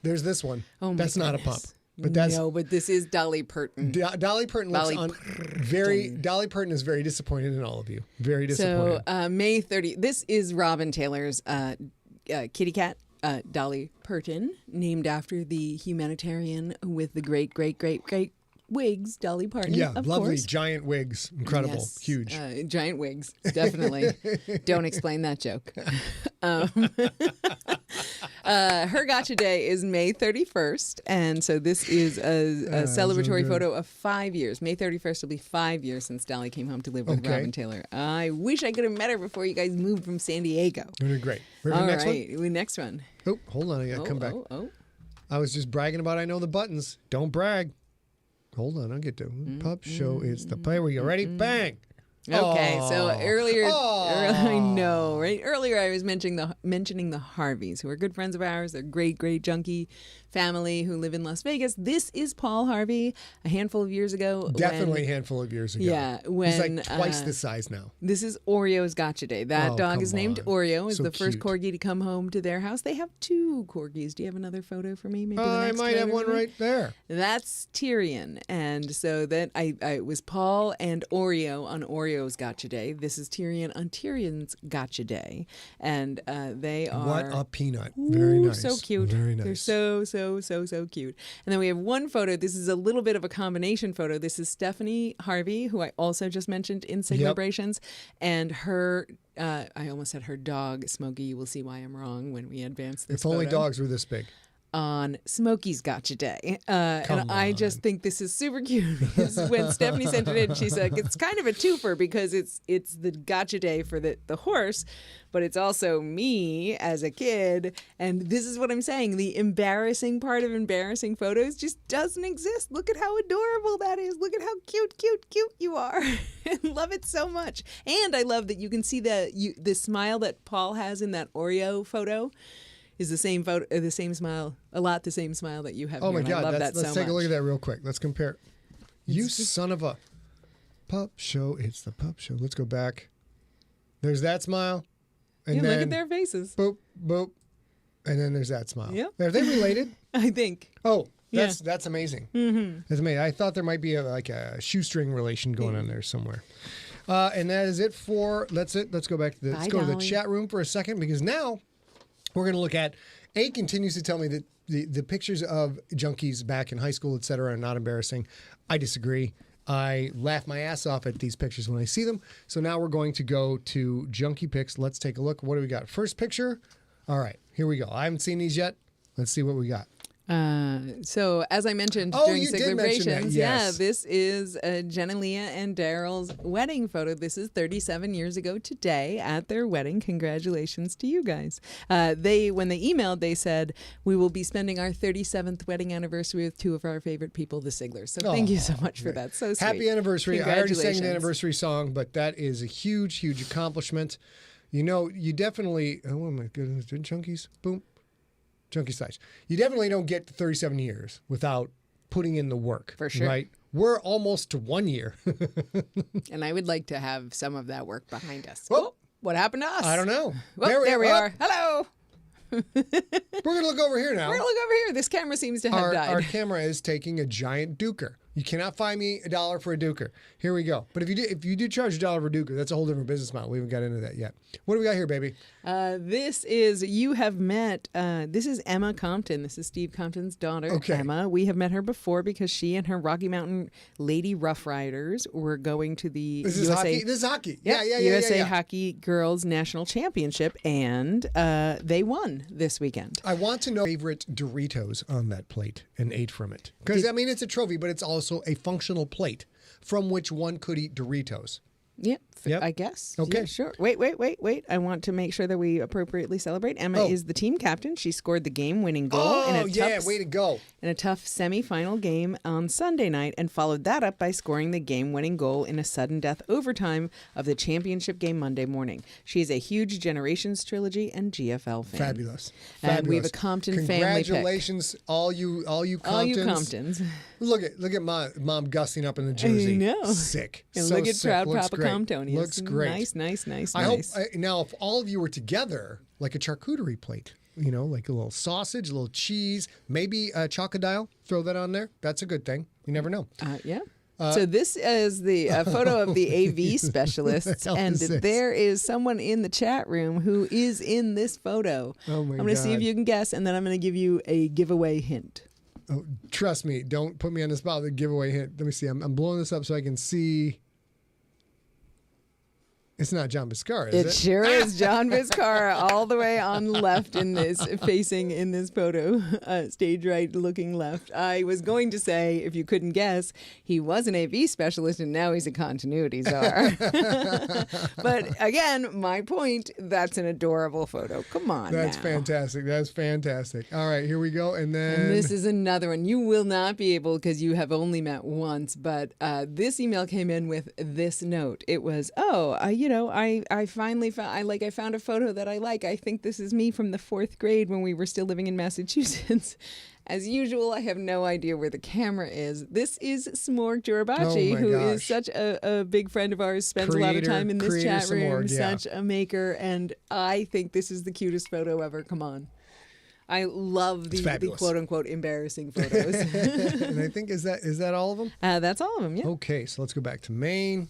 There's this one. Oh my That's not a goodness. pup. But that's No, but this is Dolly Parton. Dolly Parton Dolly Parton is very disappointed in all of you. Very disappointed. So May 30th. This is Robin Taylor's kitty cat. Dolly Parton, named after the humanitarian with the great wigs, Dolly Parton. Yeah, of lovely course. giant wigs, incredible, Yes, huge. Giant wigs, definitely. Don't explain that joke. Her gotcha day is May 31st, and so this is a celebratory photo of 5 years. May 31st will be 5 years since Dolly came home to live with Robin Taylor. I wish I could have met her before you guys moved from San Diego. Doing great. Ready for the next one? Next one. Oh, hold on, I gotta come back. Oh. I was just bragging about I know the buttons. Don't brag. Hold on, I'll get to Pup Show. It's the play. Where you ready? Bang. Okay, so earlier, Aw. I know, right? Earlier, I was mentioning the Harveys, who are good friends of ours. They're great junkie family who live in Las Vegas. This is Paul Harvey. A handful of years ago, Definitely a handful of years ago. Yeah, He's when like twice this size now. this is Oreo's Gotcha Day. That Oh, dog is come named on. Oreo. Is So the first cute. corgi to come home to their house. They have 2 corgis. Do you have another photo for me? Maybe the I next might have photo one for me? right there. That's Tyrion. And so that it was Paul and Oreo on Oreo's Gotcha Day. This is Tyrion on Tyrion's Gotcha Day. And they are... What a peanut. Very Ooh, nice. so cute. Very nice. They're so cute. And then we have one photo. This is a little bit of a combination photo. This is Stephanie Harvey, who I also just mentioned in Celebrations, and her... I almost said her dog, Smokey. You will see why I'm wrong when we advance this If only photo. dogs were this big. On Smokey's Gotcha Day. And Come I on. just think this is super cute. When Stephanie sent it in, she said, it's kind of a twofer because it's the Gotcha Day for the horse, but it's also me as a kid. And this is what I'm saying. The embarrassing part of embarrassing photos just doesn't exist. Look at how adorable that is. Look at how cute you are. I love it so much. And I love that you can see the smile that Paul has in that Oreo photo. Is the same photo, the same smile, the same smile that you have Oh here. my and I God. love that Let's so take much. a look at that real quick. Let's compare. You son of a pup show. It's the pup show. Let's go back. There's that smile. And Yeah, then look at their faces. boop, boop. And then there's that smile. Yeah. Are they related? I think. Oh, Yeah. that's amazing. Mm-hmm. That's amazing. I thought there might be like a shoestring relation going on there somewhere. And that is it for. That's it. Let's go back to let's go to the Dolly. chat room for a second because now we're going to look at. A continues to tell me that the pictures of junkies back in high school, et cetera, are not embarrassing. I disagree. I laugh my ass off at these pictures when I see them. So now we're going to go to Junkie Pics. Let's take a look. What do we got? First picture. All right, here we go. I haven't seen these yet. Let's see what we got. So as I mentioned Oh, during you did mention that, Celebrations, yes. this is Jen, Leah, and Daryl's wedding photo. This is 37 years ago today at their wedding. Congratulations to you guys. When they emailed, they said, we will be spending our 37th wedding anniversary with 2 of our favorite people, the Siglers. So thank you so much for that. So sweet. Happy anniversary. I already sang the Congratulations. anniversary song, but that is a huge accomplishment. You know, you definitely, oh my goodness, Junkies, boom. Junkie size. You definitely don't get to 37 years without putting in the work. For sure. Right? We're almost to 1 year. And I would like to have some of that work behind us. Oh. What happened to us? I don't know. Well, there we are. Hello. We're going to look over here now. We're going to look over here. This camera seems to have died. Our camera is taking a giant duker. You cannot find me $1 for a duker. Here we go. But if you do charge $1 for a duker, that's a whole different business model. We haven't got into that yet. What do we got here, baby? This is You Have Met. This is Emma Compton. This is Steve Compton's daughter, Okay. Emma. We have met her before because she and her Rocky Mountain Lady Rough Riders were going to the This is USA. hockey. This is hockey. Yeah, Yeah. USA Hockey Girls National Championship, and they won this weekend. I want to know favorite Doritos on that plate and ate from it. Because, I mean, it's a trophy, but it's also a functional plate from which one could eat Doritos. Yep, Yep. I guess. Okay. Yeah, sure. Wait. I want to make sure that we appropriately celebrate. Emma Oh. is the team captain. She scored the game-winning goal in Oh, a yeah. tough Way to go. in a tough semifinal game on Sunday night and followed that up by scoring the game-winning goal in a sudden death overtime of the championship game Monday morning. She is a huge Generations trilogy and GFL fan. Fabulous. And we have a Compton family pick. Congratulations, all you Comptons. All you Comptons. Look at mom gussing up in the jersey. I know. Sick. And So look at sick. proud Looks Papa great. Comptonius. Looks great. Nice. I hope now if all of you were together, like a charcuterie plate, you know, like a little sausage, a little cheese, maybe a chocodile, throw that on there. That's a good thing. You never know. Yeah. So this is the photo of the AV specialists, hell and is this? there is someone in the chat room who is in this photo. Oh my I'm going to see if God. you can guess, and then I'm going to give you a giveaway hint. Oh, trust me, don't put me on the spot with a giveaway hint. Let me see. I'm blowing this up so I can see. It's not John Biscara, is It it? sure is John Biscara, all the way on left in this, facing in this photo, stage right, looking left. I was going to say, if you couldn't guess, he was an AV specialist and now he's a continuity czar. But again, my point, that's an adorable photo. Come on, That's now. fantastic. That's fantastic. All right, here we go. And then And this is another one. You will not be able, because you have only met once, but this email came in with this note. It was, I finally found, I found a photo that I like. I think this is me from the 4th grade when we were still living in Massachusetts. As usual, I have no idea where the camera is. This is Smorg Jurabachi, Oh my who gosh. is such a big friend of ours, spends a lot of time in this chat room, Smorg, yeah. such a maker, and I think this is the cutest photo ever. Come on. I love the quote-unquote embarrassing photos. and I think, is that all of them? That's all of them, yeah. Okay, so let's go back to main.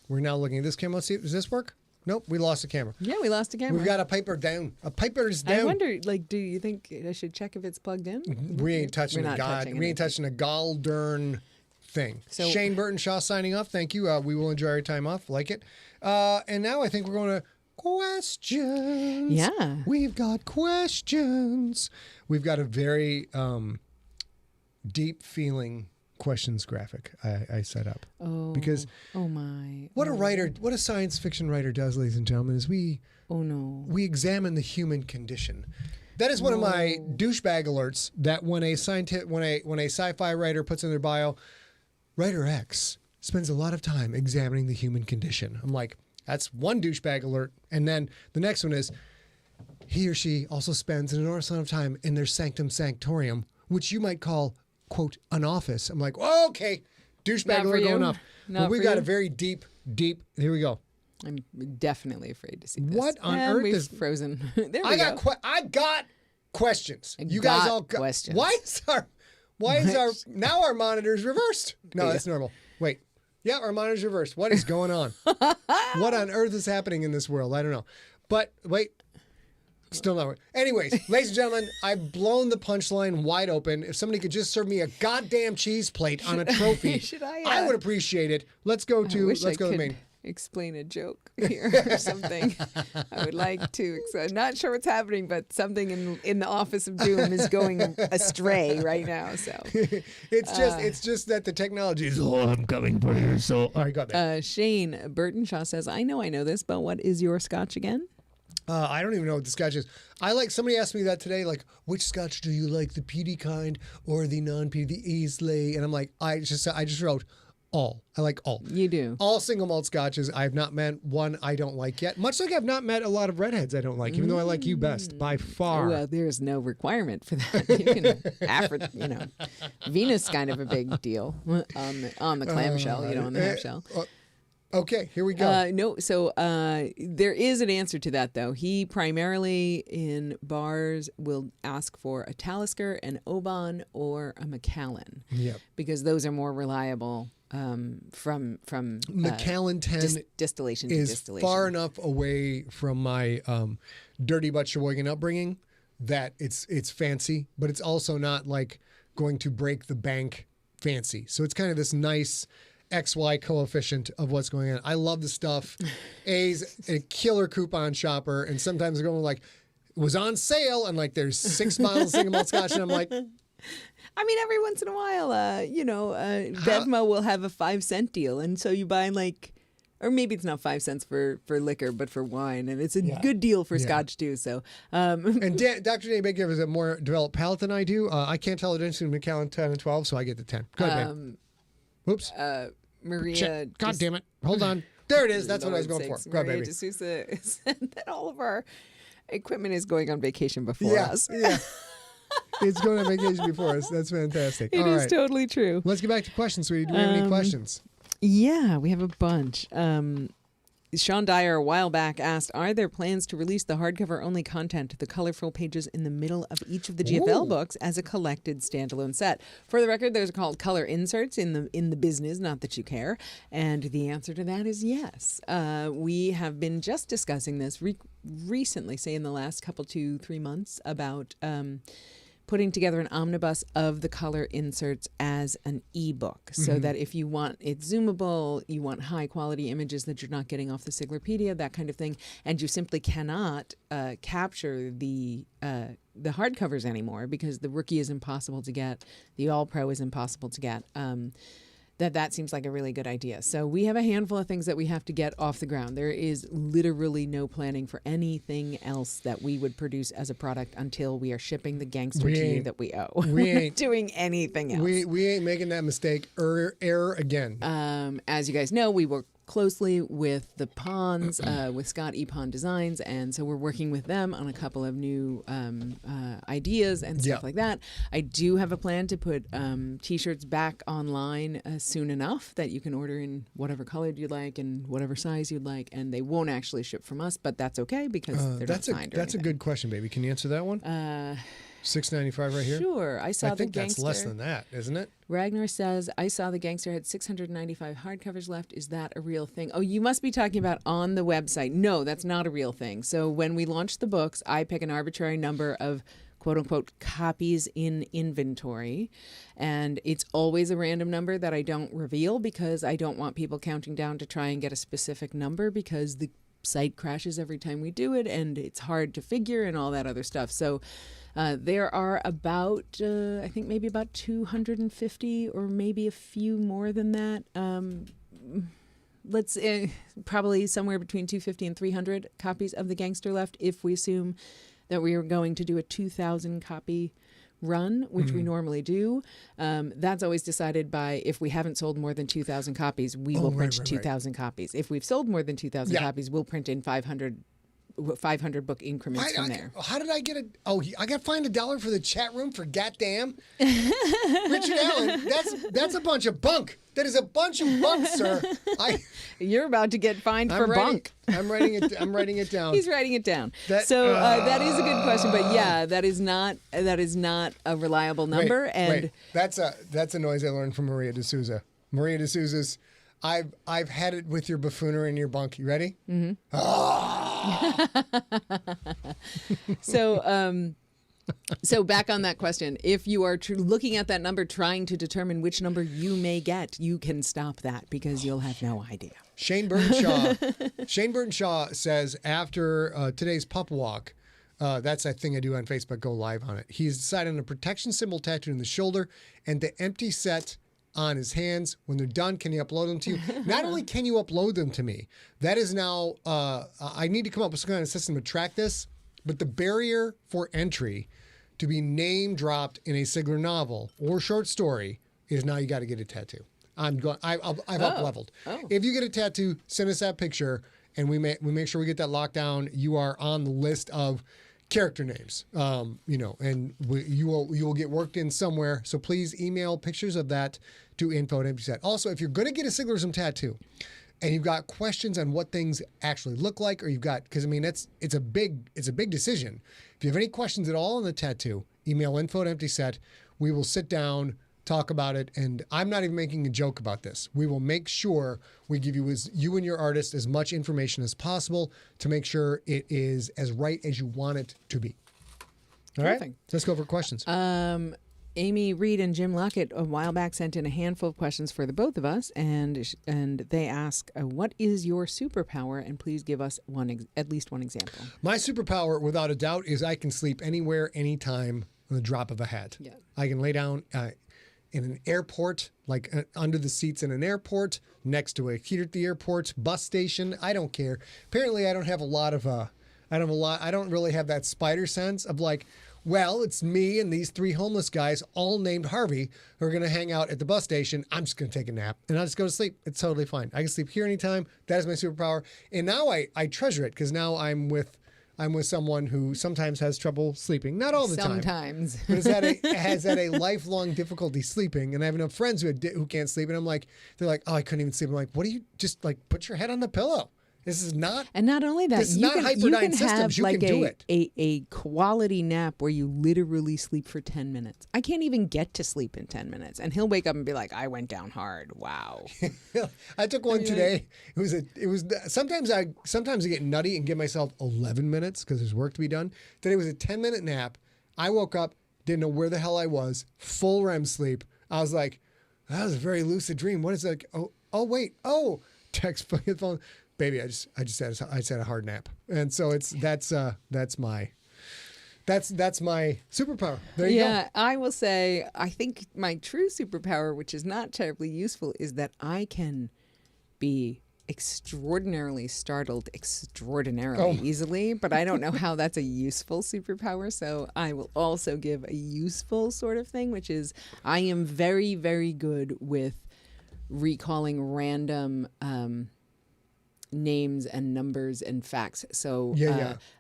We're now looking at this camera. Let's see, does this work? Nope, we lost the camera. Yeah, we lost a camera. We've got a piper down. A piper's down. I wonder, do you think I should check if it's plugged in? We ain't touching We're a not touching we ain't touching a galdern thing. So- Shane Burton Shaw signing off. Thank you. We will enjoy our time off. Like it. And now I think we're going to questions. Yeah. We've got questions. We've got a very deep feeling questions graphic I set up. Oh, because oh my. what a science fiction writer does, ladies and gentlemen, is we examine the human condition. That is one of my douchebag alerts. That when a sci-fi writer puts in their bio, writer X spends a lot of time examining the human condition. I'm like, that's one douchebag alert. And then the next one is, he or she also spends an enormous amount of time in their sanctum sanctorium, which you might call, quote, an office. I'm like, oh, okay, douchebag alert going off. But we got a very deep, here we go. I'm definitely afraid to see this. What on earth we've is frozen? There we go. I got questions. You got guys all got questions. Why is our now our monitor's reversed? No, that's normal. Wait. Yeah, our monitor's reversed. What is going on? What on earth is happening in this world? I don't know. But wait. Still not. Anyways, ladies and gentlemen, I've blown the punchline wide open. If somebody could just serve me a goddamn cheese plate on a trophy, I would appreciate it. Let's go to the main. Explain a joke here or something. I would like to. I'm not sure what's happening, but something in the Office of Doom is going astray right now. So it's just that the technology is. Oh, I'm coming for you. So all right, got that. Shane Burton Shaw says, I know this, but what is your scotch again? I don't even know what the scotch is. Somebody asked me that today, like, which scotch do you like, the peaty kind or the non-peaty, the Easley? And I'm like, I just wrote all. I like all. You do. All single malt scotches. I have not met one I don't like yet. Much like I've not met a lot of redheads I don't like, even though I like you best by far. Well, there's no requirement for that. You can, Venus kind of a big deal on the clamshell, on the half shell. Okay, here we go. No, so there is an answer to that, though. He primarily in bars will ask for a Talisker, an Oban, or a Macallan. Yep. Because those are more reliable from Macallan 10 distillation is to distillation. far enough away from my dirty but Sheboygan upbringing that it's fancy, but it's also not like going to break the bank fancy. So it's kind of this nice XY coefficient of what's going on. I love the stuff. A's a killer coupon shopper, and sometimes going like, it was on sale, and like there's 6 bottles of single malt scotch, and I'm like, I mean, every once in a while, Bevmo will have a 5-cent deal, and so you buy or maybe it's not 5 cents for liquor, but for wine, and it's a good deal for scotch too. So, and Dr. Dave Baker has a more developed palate than I do. I can't tell the difference between Macallan 10 and 12, so I get the 10. Go ahead, babe. Oops. Maria. God damn it. Hold on. There it is. That's what I was Lord going sakes. for. Go ahead, Maria baby. D'Souza said that all of our equipment is going on vacation before us. Yeah. It's going on vacation before us. That's fantastic. It All is right. totally true. Let's get back to questions, sweetie. Do we have any questions? Yeah, we have a bunch. Sean Dyer a while back asked, are there plans to release the hardcover only content, the colorful pages in the middle of each of the GFL books as a collected standalone set? For the record, those are called color inserts in the business, not that you care. And the answer to that is yes. We have been just discussing this recently, say in the last couple 2-3 months, about putting together an omnibus of the color inserts as an ebook, so that if you want it zoomable, you want high quality images that you're not getting off the Siglerpedia, that kind of thing, and you simply cannot capture the hardcovers anymore because the Rookie is impossible to get, the All Pro is impossible to get. That seems like a really good idea. So we have a handful of things that we have to get off the ground. There is literally no planning for anything else that we would produce as a product until we are shipping the gangster to you that we owe. We're not doing anything else. We ain't making that mistake error again. As you guys know, we work closely with the Pawns, with Scott E. Pawn Designs, and so we're working with them on a couple of new ideas and stuff like that. I do have a plan to put T-shirts back online soon enough that you can order in whatever color you'd like and whatever size you'd like, and they won't actually ship from us, but that's okay because they're not signed or That's a anything. good question, baby. Can you answer that one? $6.95 right here? Sure. I think that's less than that, isn't it? Ragnar says, I saw the Gangster had 695 hardcovers left. Is that a real thing? Oh, you must be talking about on the website. No, that's not a real thing. So when we launch the books, I pick an arbitrary number of quote unquote copies in inventory. And it's always a random number that I don't reveal because I don't want people counting down to try and get a specific number because the site crashes every time we do it and it's hard to figure and all that other stuff. So there are about, I think maybe about 250 or maybe a few more than that. Let's probably somewhere between 250 and 300 copies of The Gangster left if we assume that we are going to do a 2,000 copy run, which we normally do. That's always decided by if we haven't sold more than 2,000 copies, we will print 2,000 copies. If we've sold more than 2,000 copies, we'll print in 500 book increments from there. How did I get it? Oh, I got fined $1 for the chat room for goddamn Richard Allen. That's a bunch of bunk. That is a bunch of bunk, sir. You're about to get fined for bunk. I'm writing it down. He's writing it down. That is a good question, but yeah, that is not a reliable number. Wait. That's a noise I learned from Maria D'Souza. Maria D'Souza's. I've had it with your buffoonery and your bunk. You ready? Mm-hmm. So back on that question, if you are looking at that number, trying to determine which number you may get, you can stop that because you'll have no idea. Shane Burton Shaw says after today's pup walk, that's a thing I do on Facebook. Go live on it. He's decided on a protection symbol tattooed in the shoulder and the empty set on his hands. When they're done, can you upload them to you? Not only can you upload them to me, that is now, I need to come up with some kind of system to track this, but the barrier for entry to be name dropped in a Sigler novel or short story is now you got to get a tattoo. I've up leveled. Oh. If you get a tattoo, send us that picture and we make sure we get that locked down. You are on the list of character names, and you will get worked in somewhere. So please email pictures of that to info@emptyset. Also, if you're going to get a Siglerism tattoo and you've got questions on what things actually look like, or you've got, because I mean, it's a big decision. If you have any questions at all on the tattoo, email info@emptyset. We will sit down, talk about it, and I'm not even making a joke about this. We will make sure we give you and your artist as much information as possible to make sure it is as right as you want it to be. All right, let's go for questions. Amy Reed and Jim Lockett a while back sent in a handful of questions for the both of us, and they ask, what is your superpower? And please give us at least one example. My superpower, without a doubt, is I can sleep anywhere, anytime, on the drop of a hat. Yeah. I can lay down in an airport, like under the seats in an airport, next to a heater at the airport, bus station. I don't care. Apparently, I don't really have that spider sense of like, well, it's me and these 3 homeless guys, all named Harvey, who are going to hang out at the bus station. I'm just going to take a nap and I'll just go to sleep. It's totally fine. I can sleep here anytime. That is my superpower. And now I treasure it because now I'm with someone who sometimes has trouble sleeping. Not all the time. Sometimes. But has had a lifelong difficulty sleeping. And I have enough friends who can't sleep. And they're like, oh, I couldn't even sleep. I'm like, what do you just like put your head on the pillow? This is not. And not only that, you can systems. Have do it. A quality nap where you literally sleep for 10 minutes. I can't even get to sleep in 10 minutes. And he'll wake up and be like, I went down hard. Wow. I took one today. It was sometimes I get nutty and give myself 11 minutes because there's work to be done. Today was a 10-minute nap. I woke up, Didn't know where the hell I was. Full REM sleep. I was like, that was a very lucid dream. What is it? Wait. Text phone. Baby, I just had a hard nap. And so that's my superpower. There you go. Yeah, I will say, I think my true superpower, which is not terribly useful, is that I can be extraordinarily startled extraordinarily easily, but I don't know how that's a useful superpower. So I will also give a useful sort of thing, which is I am very, very good with recalling random names and numbers and facts. So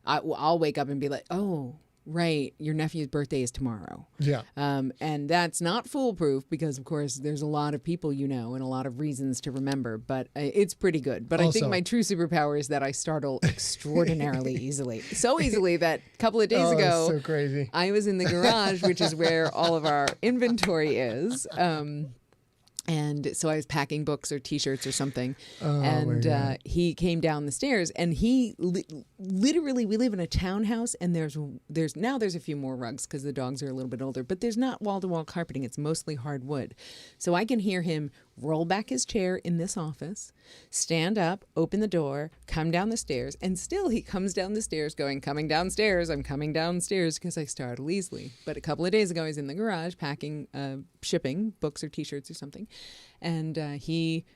I'll wake up and be like, oh, right, your nephew's birthday is tomorrow. Yeah. And that's not foolproof because, of course, there's a lot of people you know and a lot of reasons to remember, but it's pretty good. But I think my true superpower is that I startle extraordinarily easily. So easily that a couple of days ago, so crazy. I was in the garage, which is where all of our inventory is. And so I was packing books or T-shirts or something, and he came down the stairs, and he literally, we live in a townhouse, and there's a few more rugs because the dogs are a little bit older, but there's not wall-to-wall carpeting. It's mostly hardwood. So I can hear him roll back his chair in this office, stand up, open the door, come down the stairs, and still he comes down the stairs going, coming downstairs, I'm coming downstairs because I startle easily. But a couple of days ago, I was in the garage packing, shipping books or T-shirts or something, and he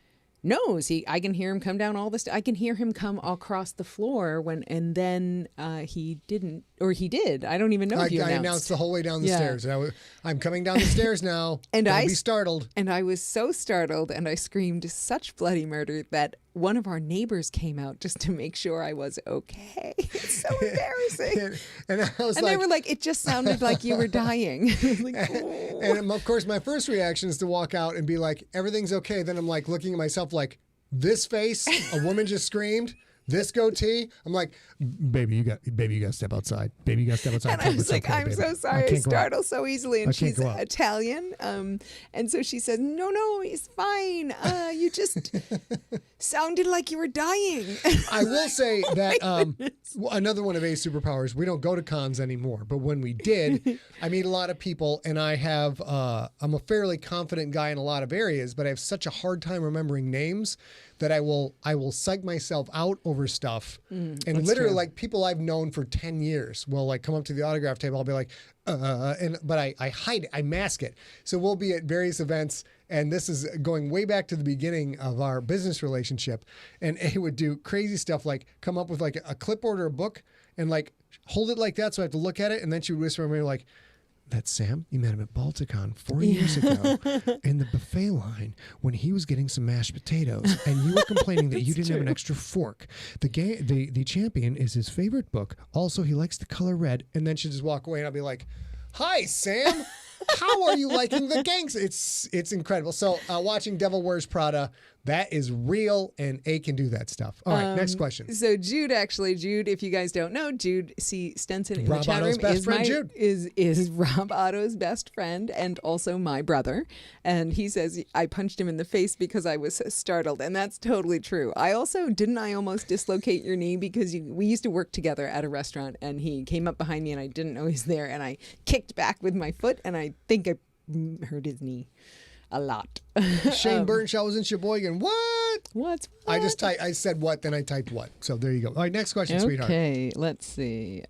knows I can hear him come down all this. I can hear him come across the floor and then he didn't, or he did. I don't even know if you announced. I announced the whole way down the stairs. And I'm coming down the stairs now. And Don't be startled. And I was so startled, and I screamed such bloody murder that one of our neighbors came out just to make sure I was okay. It's so embarrassing. and I was they were like, it just sounded like you were dying. Like, and of course, my first reaction is to walk out and be like, everything's okay. Then I'm like looking at myself like, this face, a woman just screamed. This goatee, I'm like, baby, you got to step outside. Baby, you got to step outside. And I was like, I'm so sorry, I startle so easily. And she's Italian, and so she said, no, he's fine. You just sounded like you were dying. I will say that another one of A's superpowers. We don't go to cons anymore, but when we did, I meet a lot of people, and I have. I'm a fairly confident guy in a lot of areas, but I have such a hard time remembering names that I will psych myself out over stuff. And literally, like, people I've known for 10 years will like come up to the autograph table. I'll be like, but I hide it, I mask it. So we'll be at various events, and this is going way back to the beginning of our business relationship. And A would do crazy stuff like come up with like a clipboard or a book and like hold it like that so I have to look at it. And then she would whisper to me like, that's Sam. You met him at Balticon 4 years ago in the buffet line when he was getting some mashed potatoes, and you were complaining that you didn't have an extra fork. The Champion is his favorite book. Also, he likes the color red. And then she'll just walk away, and I'll be like, "Hi, Sam. How are you liking the gangs?" It's incredible. So watching Devil Wears Prada, that is real, and A can do that stuff. All right, next question. So Jude, if you guys don't know, Jude C. Stenson in Rob the chat Otto's room best friend, Jude. is Rob Otto's best friend and also my brother. And he says I punched him in the face because I was startled, and that's totally true. I almost dislocate your knee because we used to work together at a restaurant, and he came up behind me and I didn't know he was there, and I kicked back with my foot, and I think I hurt his knee a lot. Shane Burnshaw was in Sheboygan. What? What? I said what, then I typed what. So there you go. All right, next question, sweetheart. Okay, let's see.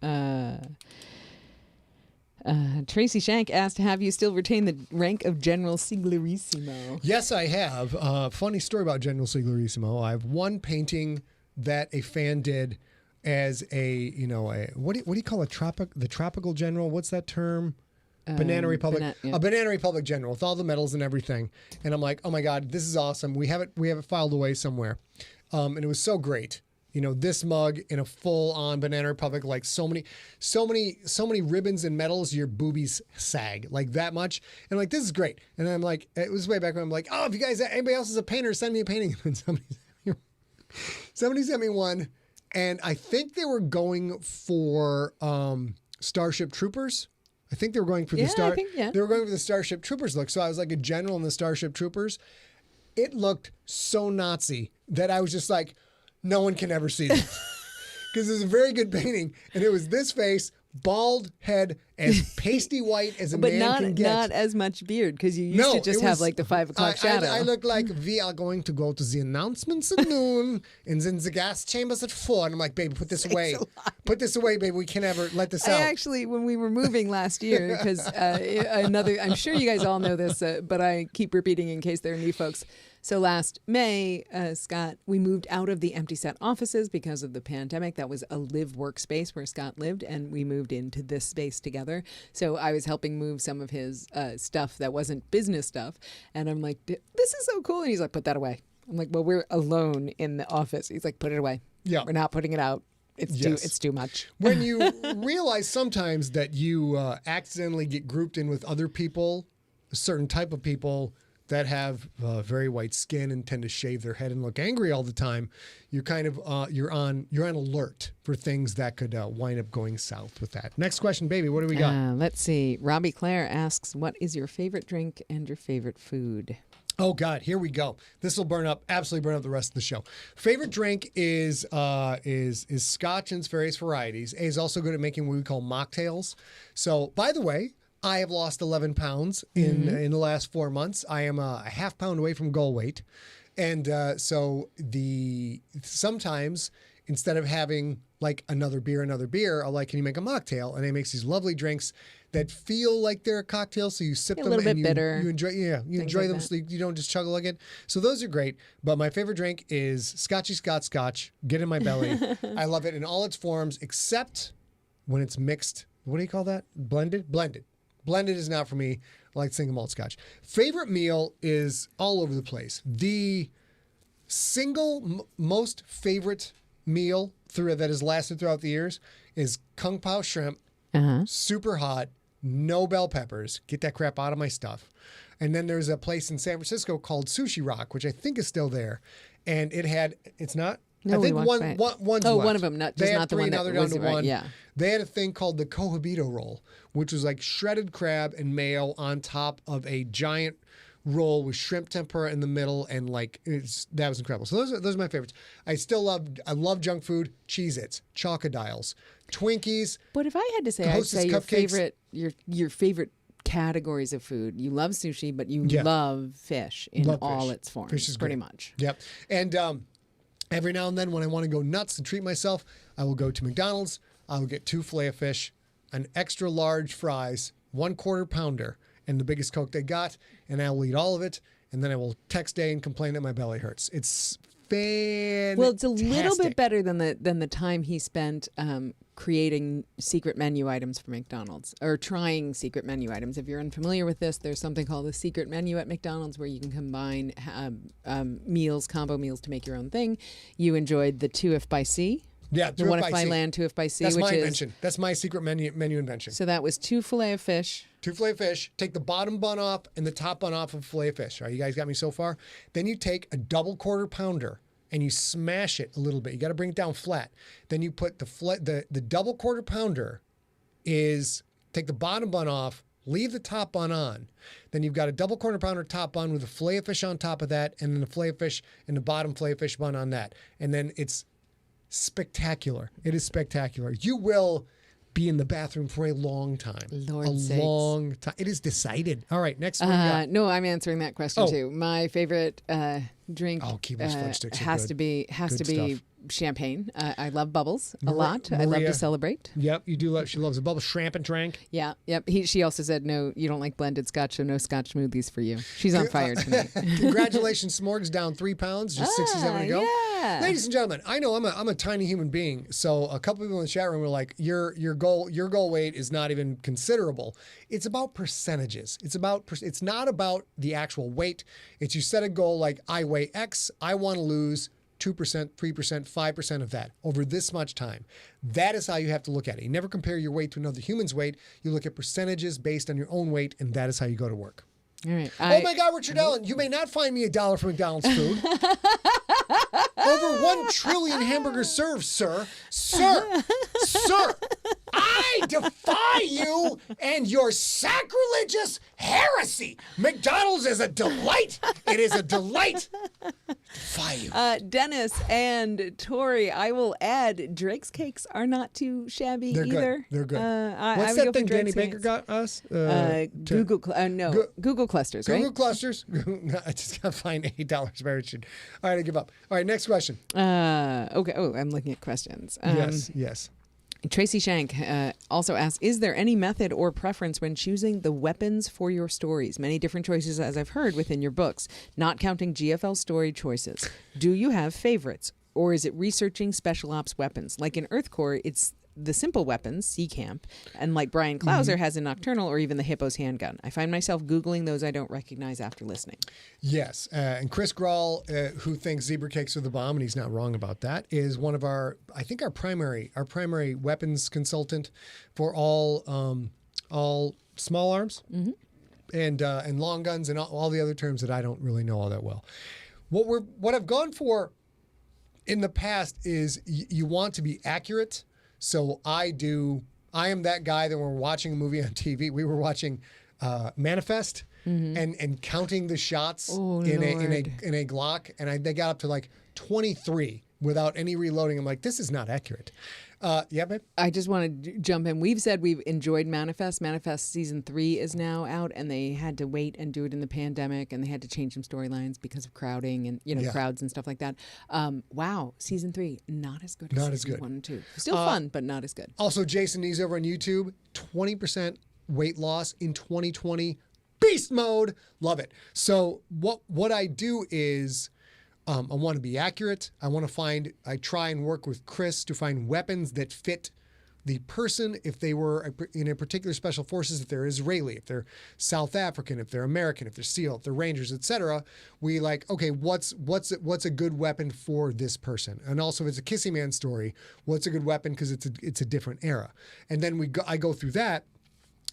Tracy Shank asked, have you still retained the rank of General Siglerissimo? Yes, I have. Funny story about General Siglerissimo. I have one painting that a fan did as what do you call the tropical general? What's that term? Banana Republic, a Banana Republic general with all the medals and everything. And I'm like, oh my God, this is awesome. We have it filed away somewhere. And it was so great. This mug in a full on Banana Republic, like so many ribbons and medals, your boobies sag like that much. And I'm like, this is great. And then I'm like, it was way back when I'm like, oh, if you guys, anybody else is a painter, send me a painting. And somebody sent me one. And I think they were going for Starship Troopers. I think they were going for They were going for the Starship Troopers look. So I was like a general in the Starship Troopers. It looked so Nazi that I was just like, no one can ever see this. Because it was a very good painting. And it was this face bald head, as pasty white as a But man can get. not as much beard, because you used to just have like the 5 o'clock shadow. I look like we are going to go to the announcements at noon and then the gas chambers at 4. And I'm like, baby, put this away. Put this away, baby. We can't ever let this out. I actually, when we were moving last year, because I'm sure you guys all know this, but I keep repeating in case there are new folks. So last May, Scott, we moved out of the empty set offices because of the pandemic. That was a live workspace where Scott lived, and we moved into this space together. So I was helping move some of his stuff that wasn't business stuff. And I'm like, this is so cool. And he's like, put that away. I'm like, well, we're alone in the office. He's like, put it away. Yeah. We're not putting it out. It's too much. When you realize sometimes that you accidentally get grouped in with other people, a certain type of people that have very white skin and tend to shave their head and look angry all the time, you're kind of you're on alert for things that could wind up going south with that. Next question, baby. What do we got? Let's see. Robbie Claire asks, what is your favorite drink and your favorite food? Oh God, here we go. This will absolutely burn up the rest of the show. Favorite drink is Scotch in its various varieties. A is also good at making what we call mocktails. So, by the way, I have lost 11 pounds in the last 4 months. I am a half pound away from goal weight. And sometimes instead of having like another beer, I'm like, can you make a mocktail? And he makes these lovely drinks that feel like they're a cocktail. So you sip them little and bit bitter. You enjoy them. So you don't just chug like it. So those are great. But my favorite drink is Scotchy Scotch. Get in my belly. I love it in all its forms, except when it's mixed. What do you call that? Blended. Blended is not for me. I like single malt Scotch. Favorite meal is all over the place. The single most favorite meal that has lasted throughout the years is Kung Pao shrimp, super hot, no bell peppers. Get that crap out of my stuff. And then there's a place in San Francisco called Sushi Rock, which I think is still there. And it's not. No, I think one's left. One of them, not the one that now they're down was to right, one. yeah. They had a thing called the cohibito roll, which was like shredded crab and mayo on top of a giant roll with shrimp tempura in the middle, and that was incredible. So those are my favorites. I love junk food, Cheez-Its, Chocodiles, Twinkies. But if I had to say, I'd say your favorite categories of food. You love sushi, but you love fish in all its forms. Fish is pretty great. much. Yep. And every now and then when I want to go nuts and treat myself, I will go to McDonald's. I will get 2 Filet-O-Fish, an extra large fries, 1/4 pounder, and the biggest Coke they got, and I will eat all of it, and then I will text day and complain that my belly hurts. It's fantastic. Well, it's a little bit better than the time he spent creating secret menu items for McDonald's, or trying secret menu items. If you're unfamiliar with this, there's something called the secret menu at McDonald's where you can combine combo meals to make your own thing. You enjoyed the 2F by C. Yeah, the 1F by land, 2F by C. That's my invention. That's my secret menu invention. So that was 2 Filet-O-Fish. 2 Filet-O-Fish. Take the bottom bun off and the top bun off of Filet-O-Fish. All right, you guys got me so far? Then you take a double 1/4 pounder and you smash it a little bit. You got to bring it down flat. Then you put the double 1/4 pounder take the bottom bun off, leave the top bun on. Then you've got a double 1/4 pounder top bun with a Filet-O-Fish on top of that, and then the Filet-O-Fish and the bottom Filet-O-Fish bun on that. And then it's spectacular. It is spectacular. You will be in the bathroom for a long time. Long time. It is decided. All right, next one. No, I'm answering that question too. My favorite drink Keebler's fudge sticks has to be stuff. champagne. I love bubbles a lot. I love to celebrate. Yep, you do love. She loves a bubble. Shramp and drank. Yeah, yep. She also said no. You don't like blended Scotch, so no Scotch smoothies for you. She's on fire tonight. Congratulations, Smorg's down 3 pounds, just 67 to go. Yeah. Ladies and gentlemen, I know I'm a tiny human being, so a couple people in the chat room were like, your goal weight is not even considerable. It's about percentages. It's not about the actual weight. It's you set a goal like I weigh X. I want to lose 2%, 3%, 5% of that over this much time. That is how you have to look at it. You never compare your weight to another human's weight. You look at percentages based on your own weight, and that is how you go to work. All right. Oh my God, Richard Allen, you may not find me $1 for McDonald's food. Over 1 trillion hamburgers served, sir. Sir. I defy you and your sacrilegious heresy. McDonald's is a delight. It is a delight. Defy you. Dennis and Tori, I will add, Drake's cakes are not too shabby They're either. good. They're good. I What's would that go for thing Danny Drake's Baker cakes. got us? Google clusters, right? Google clusters. I just got fined $8 merchant. All right, I give up. All right, next question. Okay. Oh, I'm looking at questions. Yes. Tracy Shank also asks, is there any method or preference when choosing the weapons for your stories? Many different choices, as I've heard, within your books, not counting GFL story choices. Do you have favorites? Or is it researching special ops weapons? Like in Earthcore, it's the simple weapons, Sea Camp, and like Brian Clauser has a Nocturnal or even the Hippo's handgun. I find myself Googling those I don't recognize after listening. Yes, and Chris Grawl, who thinks zebra cakes are the bomb, and he's not wrong about that, is one of our primary weapons consultant for all small arms and long guns and all the other terms that I don't really know all that well. What I've gone for in the past is you want to be accurate. So I am that guy that when we're watching a movie on TV, we were watching Manifest and counting the shots in a Glock, and they got up to like 23 without any reloading. I'm like, this is not accurate. Yeah, babe? I just want to jump in. We've said we've enjoyed Manifest. Manifest season 3 is now out, and they had to wait and do it in the pandemic, and they had to change some storylines because of crowding and crowds and stuff like that. Wow, season 3 not as good as season 1 and 2. Still fun, but not as good. Also, Jason Nees over on YouTube, 20% weight loss in 2020. Beast mode, love it. So what I do is. I want to be accurate. I try and work with Chris to find weapons that fit the person. If they were in a particular special forces, if they're Israeli, if they're South African, if they're American, if they're SEAL, if they're Rangers, etc. We like, okay, what's a good weapon for this person? And also, if it's a Kissy Man story, what's a good weapon because it's a different era. And then I go through that.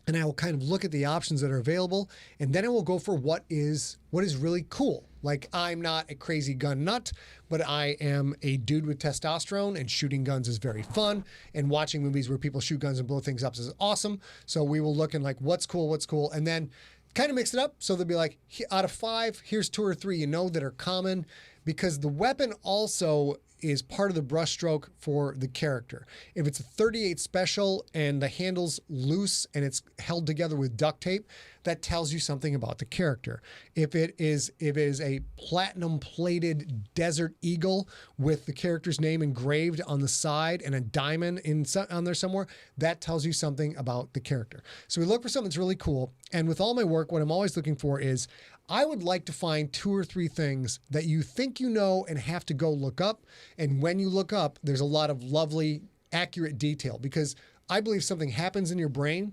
And I will kind of look at the options that are available, and then I will go for what is really cool. Like, I'm not a crazy gun nut, but I am a dude with testosterone, and shooting guns is very fun, and watching movies where people shoot guns and blow things up is awesome. So we will look and like, what's cool, and then kind of mix it up. So they'll be like, out of 5, here's 2 or 3 that are common, because the weapon also is part of the brushstroke for the character. If it's a 38 special and the handle's loose and it's held together with duct tape, that tells you something about the character. If it is a platinum plated Desert Eagle with the character's name engraved on the side and a diamond on there somewhere, that tells you something about the character. So we look for something that's really cool. And with all my work, what I'm always looking for is I would like to find 2 or 3 things that you think you know and have to go look up. And when you look up, there's a lot of lovely, accurate detail, because I believe something happens in your brain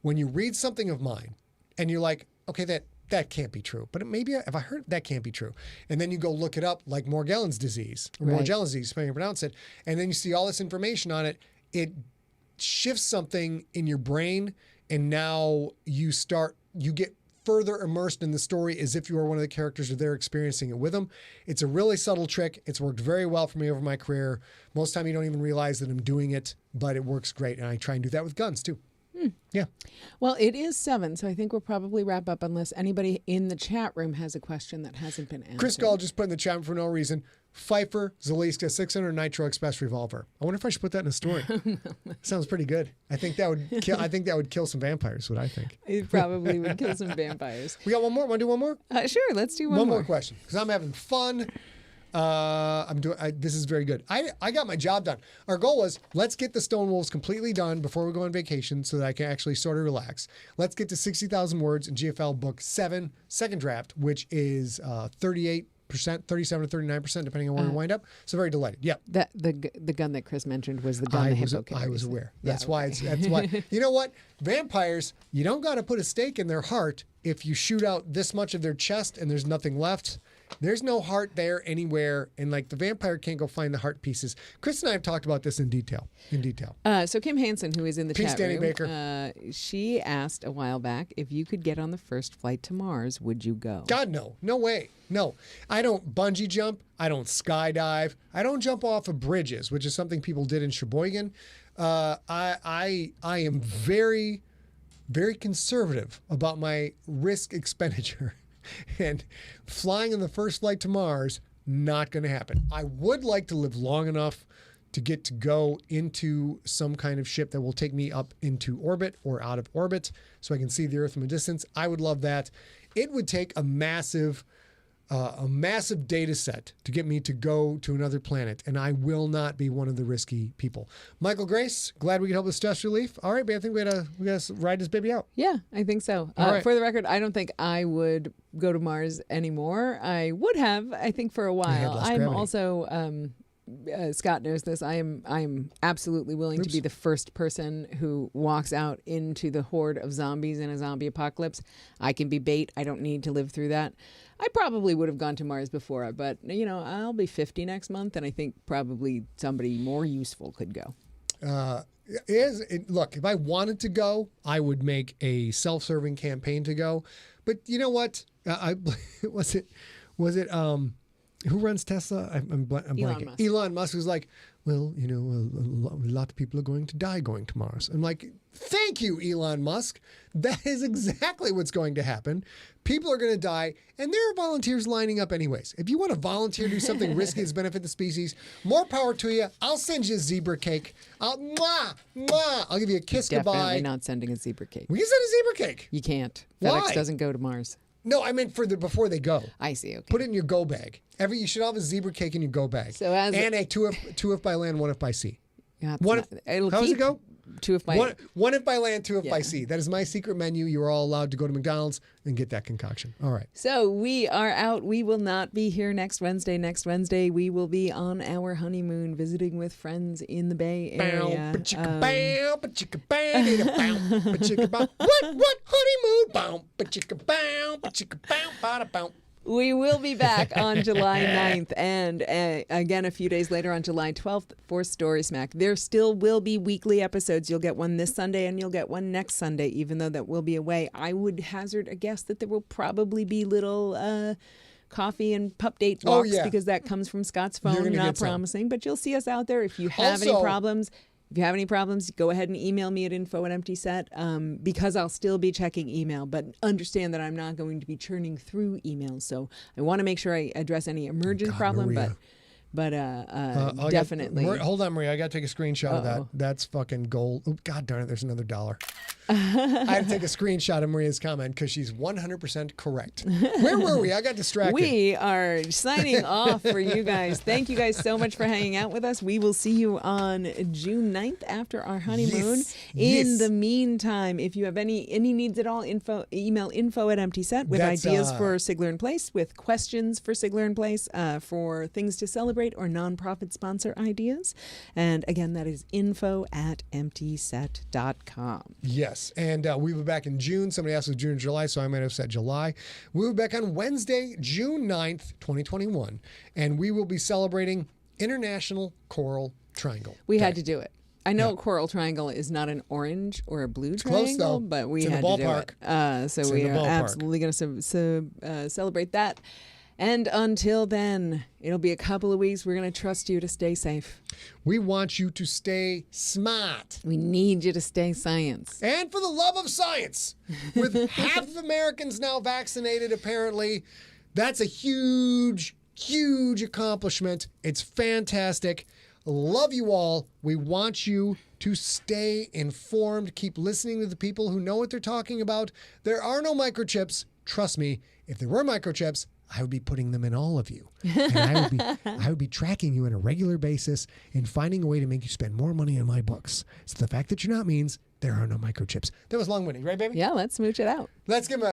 when you read something of mine and you're like, okay, that can't be true. But maybe if I heard that can't be true. And then you go look it up, like Morgellons disease, or Morgellons disease, depending on how you pronounce it. And then you see all this information on it. It shifts something in your brain. And now you get further immersed in the story as if you are one of the characters or they're experiencing it with them. It's a really subtle trick. It's worked very well for me over my career. Most of the time you don't even realize that I'm doing it, but it works great. And I try and do that with guns too. Yeah. Well, it is 7, so I think we'll probably wrap up unless anybody in the chat room has a question that hasn't been answered. Chris Gall just put in the chat for no reason. Pfeiffer Zaliska 600 Nitro Express revolver. I wonder if I should put that in a story. Sounds pretty good. I think that would kill some vampires. What I think. It probably would kill some vampires. We got one more. Want to do one more? Sure. Let's do one more. One more question because I'm having fun. This is very good. I got my job done. Our goal was, let's get the Stone Wolves completely done before we go on vacation so that I can actually sort of relax. Let's get to 60,000 words in GFL Book 7, second draft, which is 38%, 37 to 39%, depending on where we wind up. So very delighted. Yeah. The gun that Chris mentioned was the gun the hippo carries. I was aware. That's why. You know what? Vampires, you don't got to put a stake in their heart if you shoot out this much of their chest and there's nothing left. There's no heart there anywhere, and like the vampire can't go find the heart pieces. Chris and I have talked about this in detail. So Kim Hansen, who is in the Peace, chat Danny room, Baker. She asked a while back, if you could get on the first flight to Mars, would you go? God, no. No way. No. I don't bungee jump. I don't skydive. I don't jump off of bridges, which is something people did in Sheboygan. I am very, very conservative about my risk expenditure. And flying on the first flight to Mars, not going to happen. I would like to live long enough to get to go into some kind of ship that will take me up into orbit or out of orbit so I can see the Earth from a distance. I would love that. It would take a massive data set to get me to go to another planet, and I will not be one of the risky people. Michael Grace, glad we could help with stress relief. All right, but I think we gotta ride this baby out. Yeah, I think so. Right. For the record, I don't think I would go to Mars anymore. I would have, I think, for a while. less I'm gravity. also Scott knows this. I'm absolutely willing to be the first person who walks out into the horde of zombies in a zombie apocalypse. I can be bait. I don't need to live through that. I probably would have gone to Mars before, but I'll be 50 next month, and I think probably somebody more useful could go. Look, if I wanted to go, I would make a self-serving campaign to go. But you know what? Was it who runs Tesla? I'm blanking. Musk. Elon Musk was like, well, a lot of people are going to die going to Mars. I'm like, thank you, Elon Musk. That is exactly what's going to happen. People are going to die, and there are volunteers lining up anyways. If you want to volunteer to do something risky to benefit the species, more power to you. I'll send you a zebra cake. I'll give you a kiss goodbye. Definitely not sending a zebra cake. We can send a zebra cake. You can't. Why? FedEx doesn't go to Mars. No, I meant before they go. I see. Okay. Put it in your go bag. You should have a zebra cake in your go bag. So and a two if by land, one if by sea. Yeah, How does it go? 2 if by one if by land, 2 if by Yeah. sea. That is my secret menu. You are all allowed to go to McDonald's and get that concoction. All right. So we are out. We will not be here next Wednesday. Next Wednesday, we will be on our honeymoon visiting with friends in the Bay Area. What honeymoon? We will be back on July 9th and again a few days later on July 12th for Story Smack. There still will be weekly episodes. You'll get one this Sunday and you'll get one next Sunday, even though that will be away. I would hazard a guess that there will probably be little coffee and pup date walks because that comes from Scott's phone. Not promising, but you'll see us out there. If you have any problems, go ahead and email me at info@emptyset because I'll still be checking email, but understand that I'm not going to be churning through emails. So I want to make sure I address any emergent problem, Maria. but definitely. Hold on, Maria. I got to take a screenshot of that. That's fucking gold. Oh, God darn it. There's another $1. I had to take a screenshot of Maria's comment because she's 100% correct. Where were we? I got distracted. We are signing off for you guys. Thank you guys so much for hanging out with us. We will see you on June 9th after our honeymoon. In the meantime, if you have any needs at all, email info@emptyset with ideas for Sigler in Place, with questions for Sigler in Place, for things to celebrate or nonprofit sponsor ideas. And again, that is info@emptyset.com. Yes. And we'll be back in June. Somebody asked us June or July, so I might have said July. We'll be back on Wednesday, June 9th, 2021. And we will be celebrating International Coral Triangle. We had to do it. I know Coral Triangle is not an orange or a blue triangle, close, though. but we It's in had the to do ballpark. it. So we are absolutely going to celebrate that. And until then, it'll be a couple of weeks. We're going to trust you to stay safe. We want you to stay smart. We need you to stay science. And for the love of science, with half of Americans now vaccinated, apparently, that's a huge, huge accomplishment. It's fantastic. Love you all. We want you to stay informed. Keep listening to the people who know what they're talking about. There are no microchips. Trust me, if there were microchips, I would be putting them in all of you. And I would be tracking you on a regular basis and finding a way to make you spend more money on my books. So the fact that you're not means there are no microchips. That was long-winded, right, baby? Yeah, let's smooch it out. Let's give them